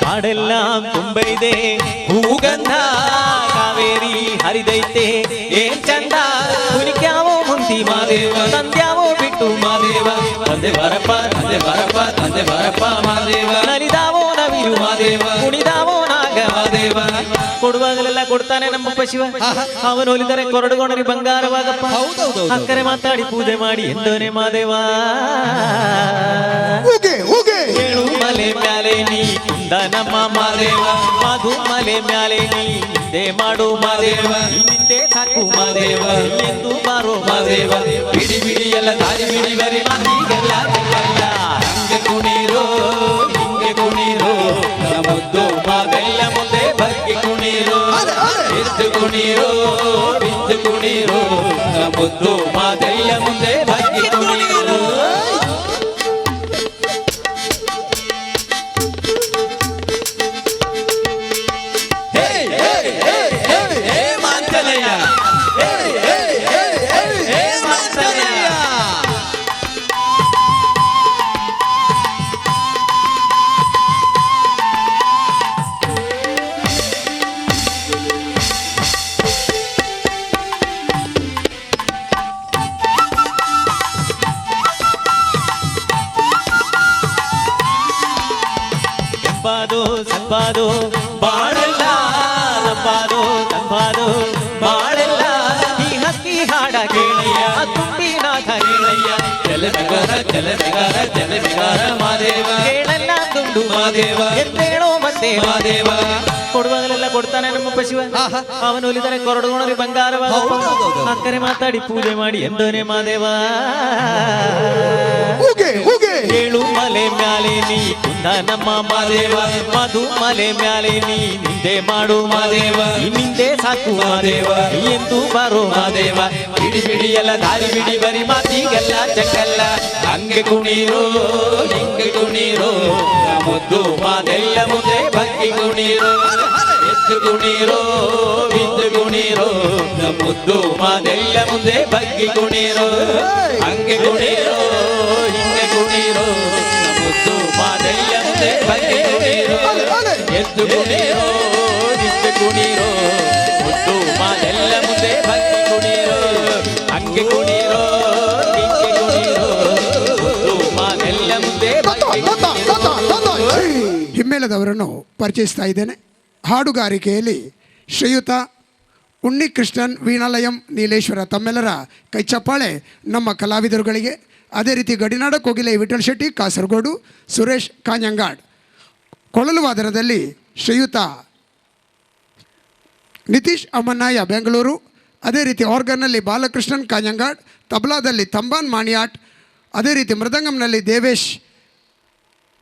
ಕಾಡೆಲ್ಲ ತುಂಬೈದೆ ಹೂಗಂಧ ಕಾವೇರಿ ಹರಿದೈತೆ ಏನ್ ಚಂದ ಕುಣಿಕ್ಯಾವೋ ಮುಂತಿ ಮಾದೇವ ತಂದ್ಯಾವೋ ಬಿಟ್ಟು ಮಾದೇವ ತಂದೆ ಬರಪ್ಪ ತಂದೆ ಬರಪ್ಪ ತಂದೆ ಬರಪ್ಪ ಮಾದೇವ ನಲಿದಾವೋ ನವಿರು ಮಾದೇವ ಕುಣಿದಾವೋ ನಾಗ ಮಾದೇವ ಕೊಡುವಾಗಲೆಲ್ಲ ಕೊಡ್ತಾನೆ ನಮ್ಮ ಶಿವ ಅವನು ಒಲಿದರೆ ಕೊರಡುಗೋಣರಿ ಬಂಗಾರವಾಗಪ್ಪ ಅಕ್ಕರೆ ಮಾತಾಡಿ ಪೂಜೆ ಮಾಡಿ ಎಂದೋನೆ ಮಾದೇವ ಹುಗೆ ಹುಗೆ ಏಳು ಮಲೆ ಮ್ಯಾಲೆ ನೀ ಕುಂದ ನಮ್ಮ ಮಾದೇವ ಮಧು ಮಲೆ ಮ್ಯಾಲೆ ನೀ ನಿಂದೆ ಮಾಡು ಮಾದೇವ ನಿಂದೆ ಸಾಕು ಮಾದೇವ ಎಂದು ಬಾರೋ ಮಾದೇವ ಬಿಡಿ ಬಿಡಿ ಎಲ್ಲ ದಾರಿ ಬಿಡಿ ಬರಿ ಮಾತಿಗಲ್ಲ ಜಗಲ್ಲ ಹಂಗೆ ಕುಣೀರೋ ಹಿಂಗೆ ಕುಣೀರೋ ಮುದ್ದು ಮಾತೆಲ್ಲ ಮುಂದೆ ಬಗ್ಗಿ ಕುಣೀರೋ ಎದ್ದು ಕುಣೀರೋ ಬಿದ್ದು ಕುಣೀರೋ ಮುದ್ದು ಮಾತೆಲ್ಲ ಮುಂದೆ ಬಗ್ಗಿ ಕುಣೀರೋ ಮಾಂತಲಯ್ಯ ಮಾಂತಲಯ್ಯ ತಂಪಾದು ಸಂಪಾದು ಬಾಳೆಲ್ಲ ತಂಪಾದು ತಂಪಾದು ಬಾಳೆಲ್ಲ ಈ ಹಕ್ಕಿ ಹಾಡ ಕೇಳಯ್ಯ ತುಂಬಿನಾಥ ಕೇಳಯ್ಯ ಜಲವಿಗಾರ ಜಲವಿಗಾರ ಜಲವಿಗಾರ ಮಾದೇವ ಕೇಳಲ್ಲ ದುಂಡು ಮಾದೇವ ಎದ್ದೇಳೋ ಮತ್ತೆ ಮಾದೇವ ಕೊಡುವಾಗಲೆಲ್ಲ ಕೊಡ್ತಾನೆ ನಮ್ಮ ಶಿವ ಅವನು ಒಲಿದರೆ ಕೊರಡುಗೋಣರಿ ಬಂಗಾರವಾಗಪ್ಪ ಅಕ್ಕರೆ ಮಾತಾಡಿ ಪೂಜೆ ಮಾಡಿ ಎಂದೋನೆ ಮಾದೇವ ಹುಗೆ ಹುಗೆ ಏಳು ಮಲೆ ಮ್ಯಾಲೆ ನೀ ಕುಂದ ನಮ್ಮ ಮಾದೇವ ಮಧು ಮಲೆ ಮ್ಯಾಲೆ ನೀ ನಿಂದೆ ಮಾಡು ಮಾದೇವ ನಿಂದೆ ಸಾಕು ಮಾದೇವ ಎಂದು ಬಾರೋ ಮಾದೇವ ಬಿಡಿ ಬಿಡಿ ಎಲ್ಲ ದಾರಿ ಬಿಡಿ ಬರಿ ಮಾತಿಗಲ್ಲ ಜಗಲ್ಲ ಹಂಗೆ ಕುಣೀರೋ ಹಿಂಗೆ ಕುಣೀರೋ ಮುದ್ದು ಮಾತೆಲ್ಲ ಮುಂದೆ ಬಗ್ಗಿ ಕುಣೀರೋ ಎದ್ದು ಕುಣೀರೋ ಬಿದ್ದು ಕುಣೀರೋ ಮುದ್ದು ಮಾತೆಲ್ಲ ಮುಂದೆ ಬಗ್ಗಿ ಕುಣೀರೋ ಹಂಗೆ ಕುಣೀರೋ ಹಿಂಗೆ ಕುಣೀರೋ ಮುದ್ದು ಮಾತೆಲ್ಲ ಮುಂದೆ ಬಗ್ಗಿ ಕುಣೀರೋ ಎದ್ದು ಕುಣೀರೋ ಬಿದ್ದು ಕುಣೀರೋ ಮುದ್ದು ಮಾತೆಲ್ಲ ಮುಂದೆ ಬಗ್ಗಿ ಕುಣೀರೋ ಹಂಗೆ ಕುಣೀರೋ ಹಿಂಗೆ ಕುಣೀರೋ ಮುದ್ದು ಮಾತೆಲ್ಲ ಮುಂದೆ ಬಗ್ಗಿ ಕುಣೀರೋ ಹಿಮ್ಮೇಳದವರನ್ನು ಪರಿಚಯಿಸ್ತಾ ಇದ್ದೇನೆ. ಹಾಡುಗಾರಿಕೆಯಲ್ಲಿ ಶ್ರೀಯುತ ಉನ್ನಿಕೃಷ್ಣನ್ ವೀಣಾಲಯಂ ನೀಲೇಶ್ವರ ತಮ್ಮೆಲ್ಲರ ಕೈ ಚಪ್ಪಾಳೆ ನಮ್ಮ ಕಲಾವಿದರುಗಳಿಗೆ. ಅದೇ ರೀತಿ ಗಡಿನಾಡ ಕೋಗಿಲೆ ವಿಠಲ್ ಶೆಟ್ಟಿ ಕಾಸರಗೋಡು, ಸುರೇಶ್ ಕಾಂಜಂಗಾಡ್. ಕೊಳಲು ವಾದನದಲ್ಲಿ ಶ್ರೀಯುತ ನಿತೀಶ್ ಅಮ್ಮನಾಯ ಬೆಂಗಳೂರು. ಅದೇ ರೀತಿ ಆರ್ಗನ್ನಲ್ಲಿ ಬಾಲಕೃಷ್ಣನ್ ಕಾಂಜಂಗಾಡ್, ತಬಲಾದಲ್ಲಿ ತಂಬಾನ್ ಮಾಣಿಯಾಟ್. ಅದೇ ರೀತಿ ಮೃದಂಗಂನಲ್ಲಿ ದೇವೇಶ್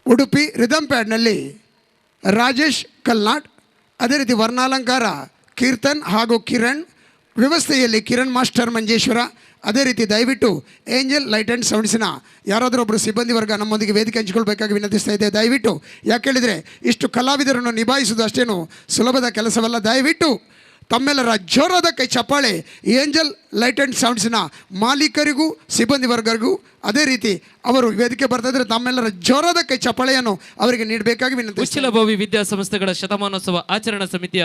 ಉಡುಪಿ, ರಿದಮ್ ಪ್ಯಾಡ್ನಲ್ಲಿ ರಾಜೇಶ್ ಕಲ್ನಾಡ್. ಅದೇ ರೀತಿ ವರ್ಣಾಲಂಕಾರ ಕೀರ್ತನ್ ಹಾಗೂ ಕಿರಣ್, ವ್ಯವಸ್ಥೆಯಲ್ಲಿ ಕಿರಣ್ ಮಾಸ್ಟರ್ ಮಂಜೇಶ್ವರ. ಅದೇ ರೀತಿ ದಯವಿಟ್ಟು ಏಂಜಲ್ ಲೈಟ್ ಆ್ಯಂಡ್ ಸೌಂಡ್ಸಿನ ಯಾರಾದರೂ ಒಬ್ಬರು ಸಿಬ್ಬಂದಿ ವರ್ಗ ನಮ್ಮೊಂದಿಗೆ ವೇದಿಕೆ ಹಂಚಿಕೊಳ್ಬೇಕಾಗಿ ವಿನಂತಿಸ್ತಾ ಇದೆ. ದಯವಿಟ್ಟು, ಯಾಕೆ ಹೇಳಿದರೆ ಇಷ್ಟು ಕಲಾವಿದರನ್ನು ನಿಭಾಯಿಸುವುದು ಅಷ್ಟೇನು ಸುಲಭದ ಕೆಲಸವಲ್ಲ. ದಯವಿಟ್ಟು ತಮ್ಮೆಲ್ಲರ ಜೋರಾದ ಕೈ ಚಪ್ಪಾಳೆ ಏಂಜಲ್ ಲೈಟ್ ಆ್ಯಂಡ್ ಸೌಂಡ್ಸಿನ ಮಾಲೀಕರಿಗೂ ಸಿಬ್ಬಂದಿ ವರ್ಗರಿಗೂ, ಅದೇ ರೀತಿ ಅವರು ವೇದಿಕೆ ಬರ್ತಾ ಇದ್ದರೆ ತಮ್ಮೆಲ್ಲರ ಜೋರಾದ ಕೈ ಚಪ್ಪಾಳೆಯನ್ನು ಅವರಿಗೆ ನೀಡಬೇಕಾಗಿ ವಿನಂತಿ. ಉಚ್ಚಿಲಭಾವಿ ವಿದ್ಯಾಸಂಸ್ಥೆಗಳ ಶತಮಾನೋತ್ಸವ ಆಚರಣಾ ಸಮಿತಿಯ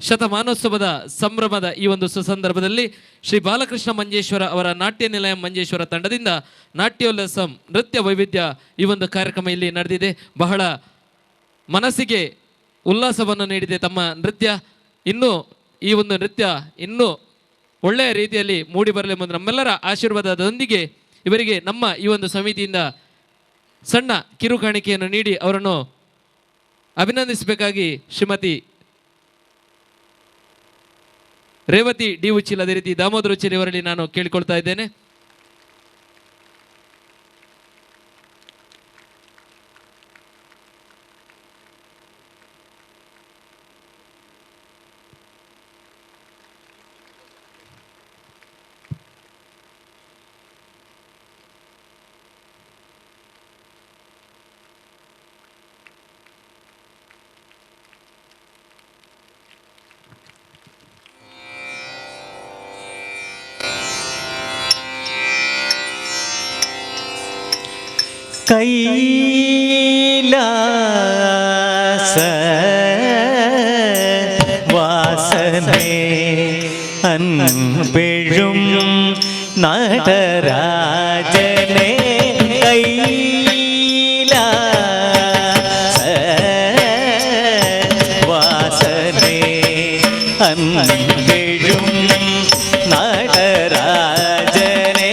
ಶತಮಾನೋತ್ಸವದ ಸಂಭ್ರಮದ ಈ ಒಂದು ಸುಸಂದರ್ಭದಲ್ಲಿ ಶ್ರೀ ಬಾಲಕೃಷ್ಣ ಮಂಜೇಶ್ವರ ಅವರ ನಾಟ್ಯ ನಿಲಯ ಮಂಜೇಶ್ವರ ತಂಡದಿಂದ ನಾಟ್ಯೋಲ್ಲಾಸಂ ನೃತ್ಯ ವೈವಿಧ್ಯ ಈ ಒಂದು ಕಾರ್ಯಕ್ರಮ ಇಲ್ಲಿ ನಡೆದಿದೆ. ಬಹಳ ಮನಸ್ಸಿಗೆ ಉಲ್ಲಾಸವನ್ನು ನೀಡಿದೆ ತಮ್ಮ ನೃತ್ಯ. ಇನ್ನೂ ಈ ಒಂದು ನೃತ್ಯ ಇನ್ನೂ ಒಳ್ಳೆಯ ರೀತಿಯಲ್ಲಿ ಮೂಡಿ ಬರಲಿ ಎಂಬುದು ನಮ್ಮೆಲ್ಲರ ಆಶೀರ್ವಾದದೊಂದಿಗೆ ಇವರಿಗೆ ನಮ್ಮ ಈ ಒಂದು ಸಮಿತಿಯಿಂದ ಸಣ್ಣ ಕಿರುಕಾಣಿಕೆಯನ್ನು ನೀಡಿ ಅವರನ್ನು ಅಭಿನಂದಿಸಬೇಕಾಗಿ ಶ್ರೀಮತಿ ರೇವತಿ ಡಿ ಉಚ್ಚಿಲ್, ಅದೇ ರೀತಿ ದಾಮೋದರ ಉಚ್ಚಿಲ್ ಇವರಲ್ಲಿ ನಾನು ಕೇಳಿಕೊಳ್ತಾ ಇದ್ದೇನೆ. കൈലാസ വാസനേ അൻപെഴും നടരാജനേ കൈലാസ വാസനേ അൻപെഴും നടരാജനേ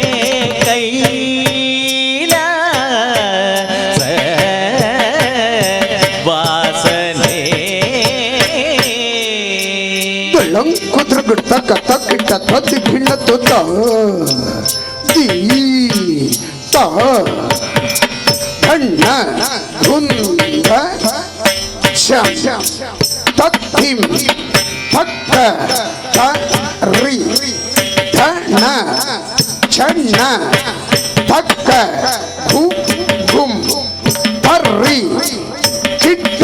ತಕ್ಕ ತಕ್ಕಿಟ್ಟ ತತ್ತಿ ಭಿನ್ನ ತೊತ್ತ ದೀ ತ ಧಣ್ಣ ಧುಂದ ಶಂ ತತ್ತಿಂ ತಕ್ಕ ತರಿ ಧಣ್ಣ ಚಣ್ಣ ತಕ್ಕ ಘು ಘುಂ ತರ್ರಿ ಚಿಟ್ಟ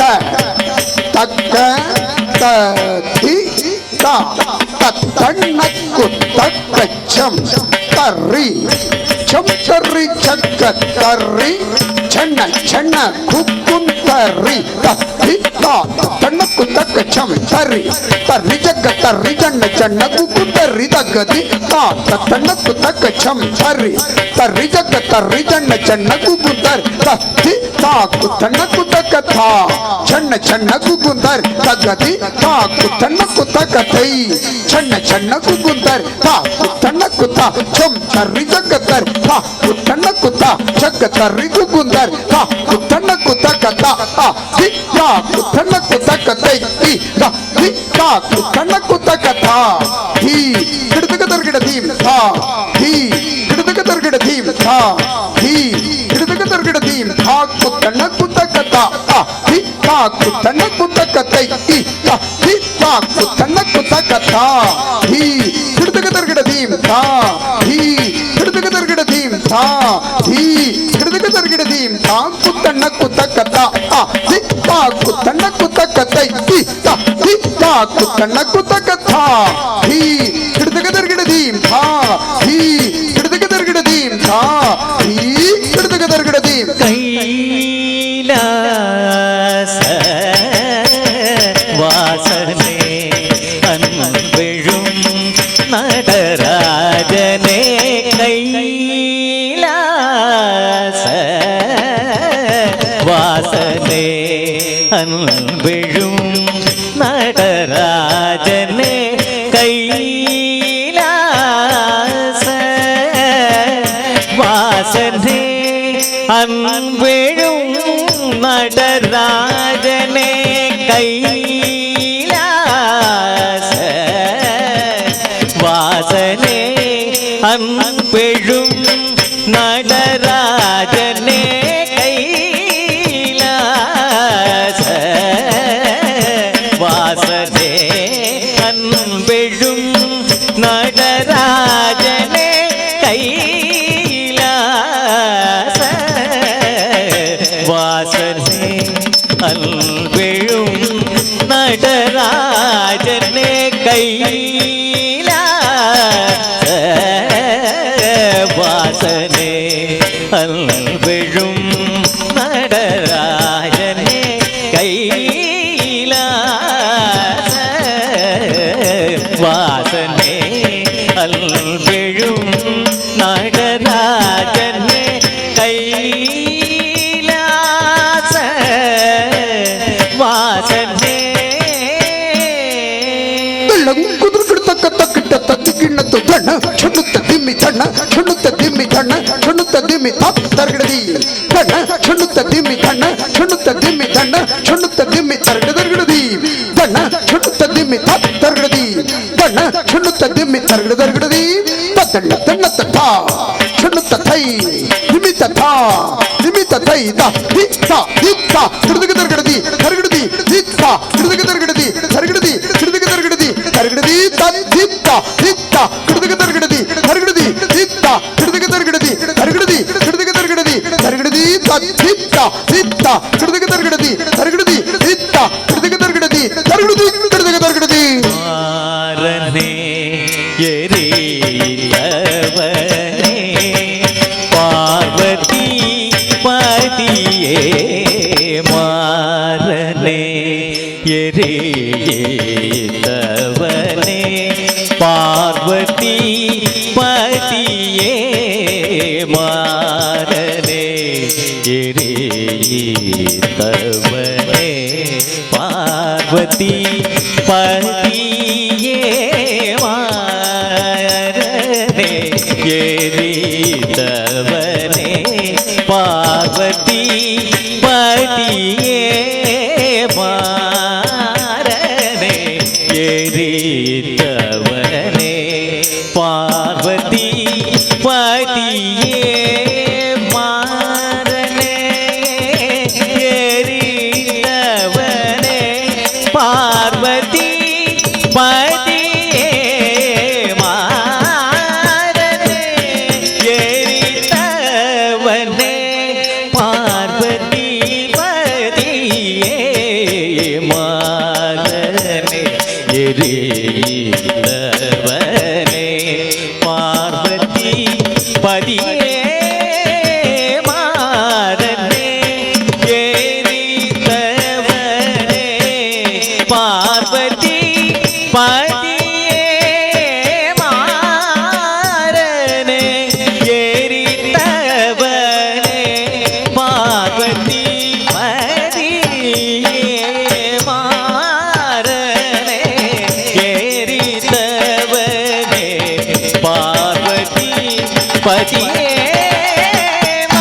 ತಕ್ಕ ತತ್ತಿ ತಣ್ಣಕ್ಕು ತಕ್ಕ ಚಂ ತರ್ರಿ ಚಂ ತರ್ರಿ ಚಕ್ಕ ತರ್ರಿ ಚಣ್ಣ ಚಣ್ಣ ಕುಕ್ಕುಂತರ್ರಿ ತತ್ತಿ ತಣ್ಣಕ್ಕು ತಕ್ಕ ಚಂ ತರ್ರಿ ತರ್ರಿ ಜಗ್ಗ ತರ್ರಿ ಚಣ್ಣ ಚಣ್ಣ ಕುಕ್ಕು ತರ್ರಿ ತಗ್ಗದಿ ತಣ್ಣಕ್ಕು ತಕ್ಕ ಚಂ ತರ್ರಿ ತರ್ರಿ ಜಗ್ಗ ತರ್ರಿ ಚಣ್ಣ ಚಣ್ಣ ಕುಕ್ಕು ತರ್ರಿ ತತ್ತಿ ತಾಕು ತಣ್ಣಕ್ಕು ತಕ್ಕ ಥಾ ಚಣ್ಣ ಚಣ್ಣ ಕುಕ್ಕುಂತರ್ ತಗ್ಗದಿ ತಾಕು ತಣ್ಣಕ್ಕು ತಕ್ಕ ತೈ ಚಣ್ಣ ಚಣ್ಣ ಕುಕ್ಕುಂತರ್ ತಾಕು ತಣ್ಣಕ್ಕು ತಾ ಚಂ ತರ್ರಿ ಜಗ್ಗ ತರ್ ತಾಕು ತಣ್ಣಕ್ಕು ತಾ ಜಗ್ಗ ತರ್ರಿ ಕುಕ್ಕುಂತರ್ ತಾಕು ತಣ್ಣಕ್ಕು ತಕ್ಕ ತಾ ದಿ ತಾಕು ತಣ್ಣಕ್ಕು ತಕ್ಕ ತೈ ದಿ ದಿ ತಾಕು ತಣ್ಣಕ್ಕು ತಕ್ಕ ತಾ ದಿ ಗಿಡದಗ ತರ್ಗಿಡ ದೀಂ ತಾ ದಿ ಗಿಡದಗ ತರ್ಗಿಡ ದೀಂ ತಾ ದಿ ಗಿಡದಗ ತರ್ಗಿಡ ದೀಂ ತಾಕು ತಣ್ಣಕ್ಕು ತಕ್ಕ ತಾ ದಿ ತಾಕು ತಣ್ಣಕ್ಕು ತಕ್ಕ ತೈ ದಿ ತಾಕು ತಣ್ಣಕ್ಕು ತಕ್ಕ ತಾ ದಿ ಗಿಡದಗ ತರ್ಗಿಡ ದೀಂ ತಾ ದಿ ಗಿಡದಗ ತರ್ಗಿಡ ದೀಂ ತಾ ದಿ ಗಿಡದಗ ತರ್ಗಿಡ ದೀಂ ತಾಕು ತಣ್ಣಕ್ಕು ತಕ್ಕ ತಾ ದಿ ತಾಕು ತಣ್ಣಕ್ಕು ತಕ್ಕ ತೈ ದಿ ತಾಕು ತಣ್ಣಕ್ಕು ತಕ್ಕ ತಾ ದಿ ಗಿಡದಗ ತರ್ಗಿಡ ದೀಂ ತಾ ದಿ ಗಿಡದಗ ತರ್ಗಿಡ ದೀಂ ತಾ ದಿ ಗಿಡದಗ ತರ್ಗಿಡ ದೀಂ കൈലാസ വാസനേ അൻപെഴും നടരാജനേ കൈലാസ വാസനേ അൻപെഴും നടരാജനേ அன்பெழும் நடராஜனே கைலாச வாசனே அன்பெழும் நடராஜனே கைலாச வாசனே அன்பெழும் நடராஜனே கைலாச வாசனே அல்விழும் நடராஜனே கைலாச வாசனே அல்விழும் நடராஜனே கைலாச வாசனே ಕುದುರ್ಗಿಡ್ತಕ್ಕ ತಕ್ಕಿಟ್ಟ ತತ್ತಿಗಿಣ್ಣತ್ತು ತಣ್ಣ ಕ್ಷಣುತ್ತ ದಿಮ್ಮಿ ತಣ್ಣ ಕ್ಷಣುತ್ತ ದಿಮ್ಮಿ ತಣ್ಣ ಕ್ಷಣುತ್ತ ದಿಮ್ಮಿ ತಪ್ ತರ್ಗಿಡದಿ ತಣ್ಣ ಕ್ಷಣುತ್ತ ದಿಮ್ಮಿ ತಣ್ಣ ಕ್ಷಣುತ್ತ ದಿಮ್ಮಿ ತಣ್ಣ ಕ್ಷಣುತ್ತ ದಿಮ್ಮಿ ತರ್ಗಿಡದಿ ತಣ್ಣ ಕ್ಷಣುತ್ತ ದಿಮ್ಮಿ ತಪ್ ತರ್ಗಿಡದಿ ತಣ್ಣ ಕ್ಷಣುತ್ತ ದಿಮ್ಮಿ ತರ್ಗಿಡದಿ ತಣ್ಣ ತಣ್ಣ ತಟ್ಟ ಕ್ಷಣುತ್ತ ಥೈ ದಿಮಿತ ಥಾ ದಿಮಿತ ಥೈ ದ ದಿತ್ತ ದಿತ್ತ ಹಿಡಿದಗದರ್ಗಿಡದಿ ತರ್ಗಿಡದಿ ದಿತ್ತ ಹಿಡಿದಗದರ್ಗಿಡದಿ ತರ್ಗಿಡದಿ ಹಿಡಿದಗದರ್ಗಿಡದಿ ತರ್ಗಿಡದಿ ದಿತ್ತ ದಿತ್ತ ಹಿಡಿದಗದರ್ಗಿಡದಿ ತರ್ಗಿಡದಿ ದಿತ್ತ ಹಿಡಿದಗದರ್ಗಿಡದಿ ತರ್ಗಿಡದಿ ಹಿಡಿದಗದರ್ಗಿಡದಿ ತರ್ಗಿಡದಿ ದಿತ್ತ ದಿತ್ತ ಹಿಡಿದಗದರ್ಗಿಡದಿ ತರ್ಗಿಡದಿ ದಿತ್ತ ಹಿಡಿದಗದರ್ಗಿಡದಿ ತರ್ಗಿಡದಿ ಹಿಡಿದಗದರ್ಗಿಡದಿ ಮಾರನೆ ಎರಿಯವನೇ ಪಾರ್ವತಿ ಪತಿಯೇ ಮಾರನೆ ಎರಿಯವನೇ ಪಾರ್ವತಿ ಪತಿಯೇ ಮಾರನೆ ಎರಿಯವನೇ ಪಾರ್ವತಿ ಪತಿಯೇ ಮಾರನೆ ಎರಿದವನೇ ಪಾರ್ವತಿ ಪತಿಯೇ ಮಾರನೆ ಎರಿದವನೇ ಪಾರ್ವತಿ ಪತಿಯೇ ಮಾರನೆ ಎರಿದವನೇ ಪಾರ್ವತಿ ಪತಿಯೇ ಮಾರನೆ ಎರಿದವನೇ ಪಾರ್ವತಿ ಪತಿಯೇ ಮಾರನೆ ಎರಿದವನೇ ಪಾರ್ವತಿ ಪತಿಯೇ ಮಾರನೆ ಎರಿದವನೇ ಪಾರ್ವತಿ ಪತಿಯೇ ಮಾರನೆ ಎರಿದವನೇ ಪಾರ್ವತಿ ಪತಿಯೇ ಮಾರನೆ ಎರಿದವನೇ ಪಾರ್ವತಿ ಪತಿಯೇ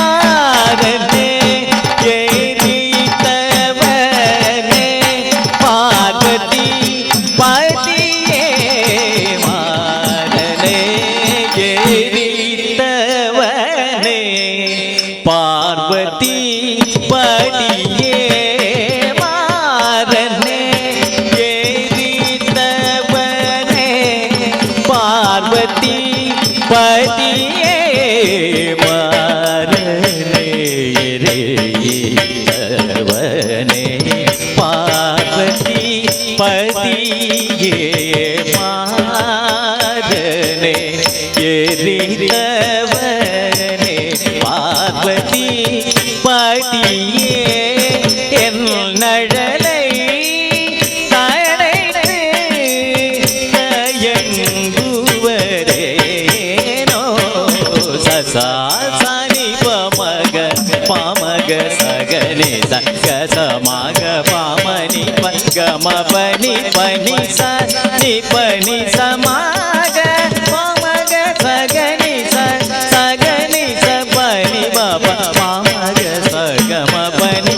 ಮಾರನೆ ಎರಿದವನೇ ಪಾರ್ವತಿ ಪತಿಯೇ ಮಾರನೆ ಎರಿದವನೇ ಪಾರ್ವತಿ ಪತಿಯೇ ಮಾರನೆ ಎರಿದವನೇ ಪಾರ್ವತಿ ಪತಿಯೇ ಮಾರನೆ ಎರಿದವನೇ ಪಾರ್ವತಿ ಪತಿಯೇ ಮಾರನೆ ಎರಿದವನೇ ಪಾರ್ವತಿ ಪತಿಯೇ ಎನ್ನಳலை தழைத்து தயங்குவரேனோ சசா சனி பமக பமக சகனி சக சமக பமனி பகம பனி பனி சனி பனி சமக பமக சகனி சகனி சபனி பப பமக சகம பனி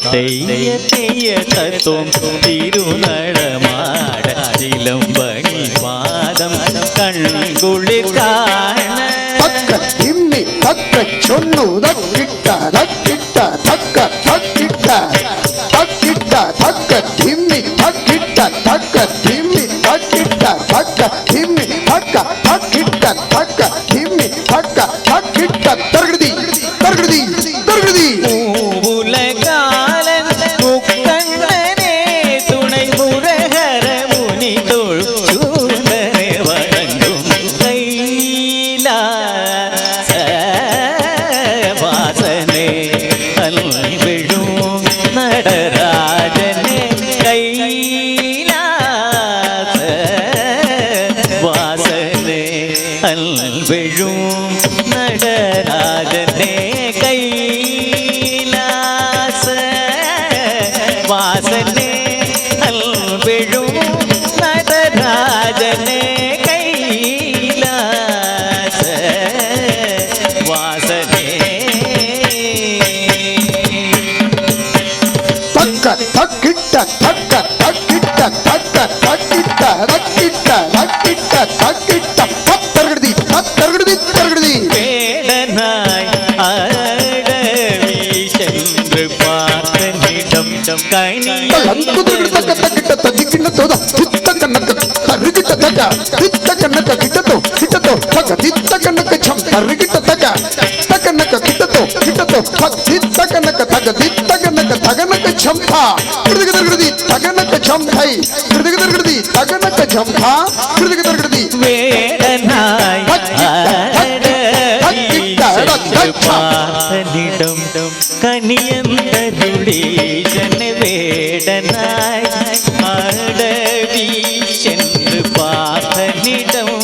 தெய்ய தெய்ய தத்துவம் திருநடமாட இளம்பணி பாதம் கண்குளிர் காண திம்மி தக்க சொன்னு தக்கிட்ட தக்கிட்ட தக்க தக்கிட்ட தக்கிட்ட தக்க திம்மி தக்கிட்ட தக்க திம்மி தக்கிட்ட தக்க திம்மி தக்க தக்கிட்ட தக்க திம்மி தக்க தக்கிட்ட தர்கதி தர்கதி தர்கதி உலகாலன் முக்கண்ணனே துணை முரகர முனி தொழுந்தனை வணங்கும் கைலாசவாசனே அல்விழும் நடராஜனே கைலாசவாசனே அல்விழும் நடராஜனே வாசனே அல்விழும் நடராஜனே கைலாச வாசனே தக்க தக்கிட்ட தக்க தக்கிட்ட தக்க தக்கிட்ட தக்கிட்ட தக்கிட்ட தக்கிட்ட தர்கதி தர்கதி தர்கதி வேடனாய் அடவி சென்று பார்த்தனிடம் கனி தக்க தக்கிட்ட தக்கிட்ட தோத தித்த கண்ணக்க தர்கிட்ட தக்க தித்த கண்ணக்க கிட்டத்தோ கிட்டத்தோ தக்க தித்த கண்ணக்க சம் தர்கிட்ட தக்க தக்கண்ணக்க கிட்டத்தோ கிட்டத்தோ தித்த கண்ணக்க தக்க தித்த கண்ணக்க தகனக்க சம்பா கிருதிக தர்கதி தகனக்க சம்பை கிருதிக தர்கதி தகனக்க சம்பா கிருதிக தர்கதி வேடனாய் பார்த்தனிடம் கனியந்தருளீசன் வேடனாய் அடவி சென்று பார்த்தனிடம்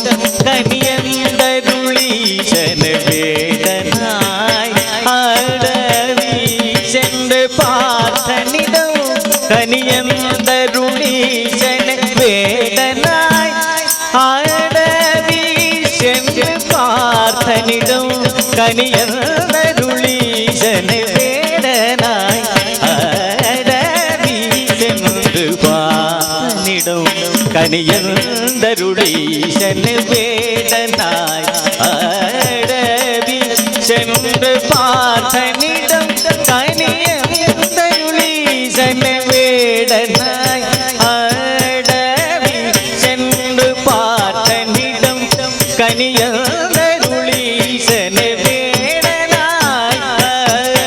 கனியந்தருளீசன் வேடனாய் அடவி சென்று பார்த்தனிடம் கனியந்தருளீசன் வேடனாய் அடவி சென்று பார்த்தனிடம் கனியந்தருளீசன் வேடனாய் அடவி சென்று பார்த்தனிடம் கனியந்தருளீசன் வேடனாய் அடவி சென்று பார்த்தனிடம் கனியந்தருளீசன் வேடனாய் அடவி சென்று பார்த்தனிடம் கனியந்தருளீசன் வேடனாய்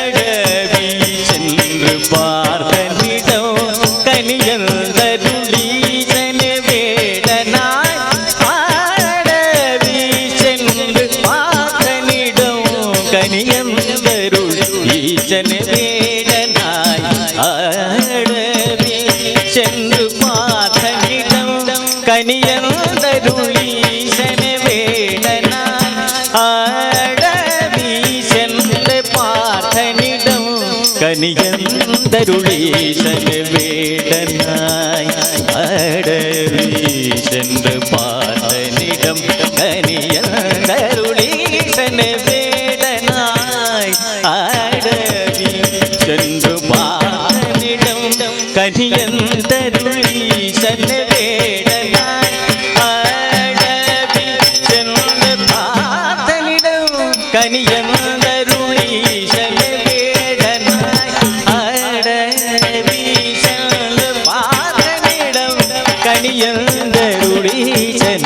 அடவி சென்று பார்த்தனிடம் கனியந்தருளீசன் வேடனாய் அடவி சென்று பார்த்தனிடம் கனியந்தருளீசன் வேடனாய் அடவி சென்று பார்த்தனிடம் கனியந்தருளீசன் வேடனாய் அடவி சென்று பார்த்தனிடம் கனியந்தருளீசன் வேடனாய் அடவி சென்று பார்த்தனிடம் கனியந்தருளீசன் வேடனாய் அடவி சென்று பார்த்தனிடம் கனியந்தருளீசன் வேடனாய் அடவி சென்று பார்த்தனிடம் கனியந்தருளீசன் வேடனாய் அடவி சென்று பார்த்தனிடம் கனியந்தருளீசன்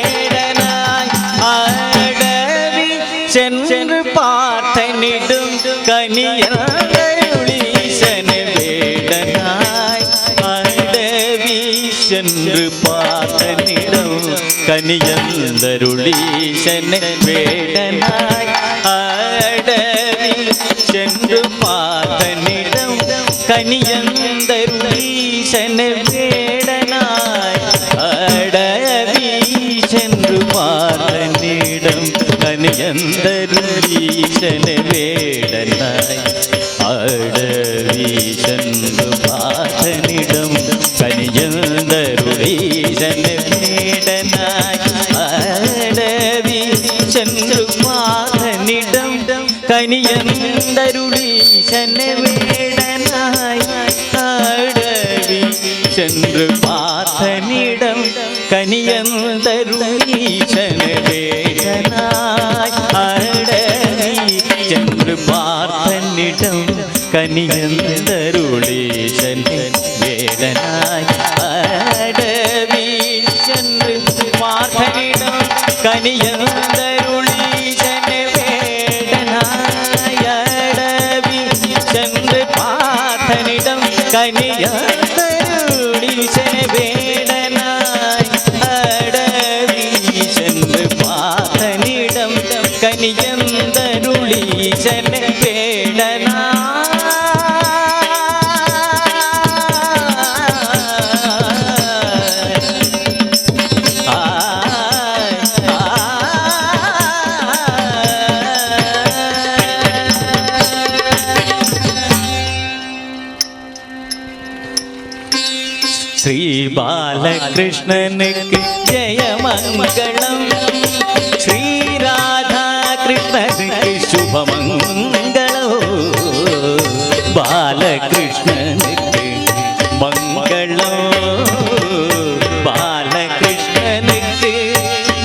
வேடனாய் அடவி சென்று பார்த்தனிடம் கனியந்தருளீசன் வேடனாய் அடவி சென்று பார்த்தனிடம் கனியந்தருளீசன் வேடனாய் அடவி சென்று பார்த்தனிடம் கனியந்தருளீசன் வேடனாய் அடவி சென்று பார்த்தனிடம் கனியந்தருளீசன் வேடனாய் அடவி சென்று பார்த்தனிடம் கனியந்தருளீசன் வேடனாய் அடவி சென்று பார்த்தனிடம் கனியந்தருளீசன் வேடனாய் அடவி சென்று பார்த்தனிடம் கனியந்தருளீசன் வேடனாய் சென்று பார்த்தனிடம் கனியந்தருளீசன வேடனாய் அடவி சென்று பார்த்தனிடம் கனியந்தருளீசன வேடனாய் அடவி சென்று பார்த்தனிடம் கனியந்தருளீசன வேடனாய் அடவி சென்று பார்த்தனிடம் கனியந்தருளீசன வேடனாய் அடவி சென்று பார்த்தனிடம் கனியந்தருளீசன ஸ்ரீ பாலகிருஷ்ணனுக்கு ஜெயமங்களம் ஸ்ரீ ராதா கிருஷ்ணனுக்கு சுபமங்களம் பாலகிருஷ்ணனுக்கு மங்களம் பாலகிருஷ்ணனுக்கு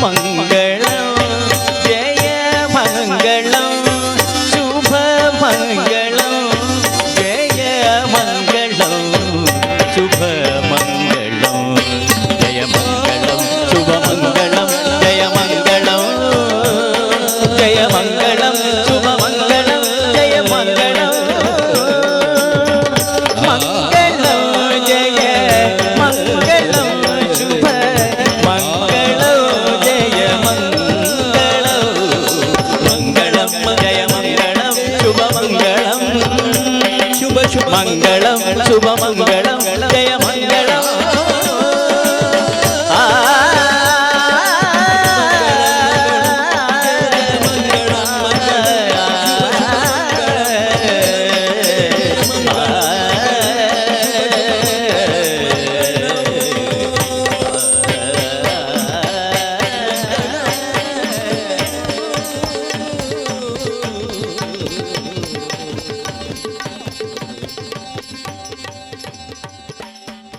மங்களம் ஜெயமங்களம் சுபமங்களம் ஜெயமங்களம் சுபமங்களம் ஜெயமங்களம் சுபமங்களம் ஜெயமங்களம் ஜெயமங்களம் சுபமங்களம் ஜெயமங்களம் மங்களம் ஜெயமங்களம் சுபமங்களம் ஜெயமங்களம் மங்களம் ஜெயமங்களம் சுபமங்களம் சுபமங்களம் சுபமங்களம்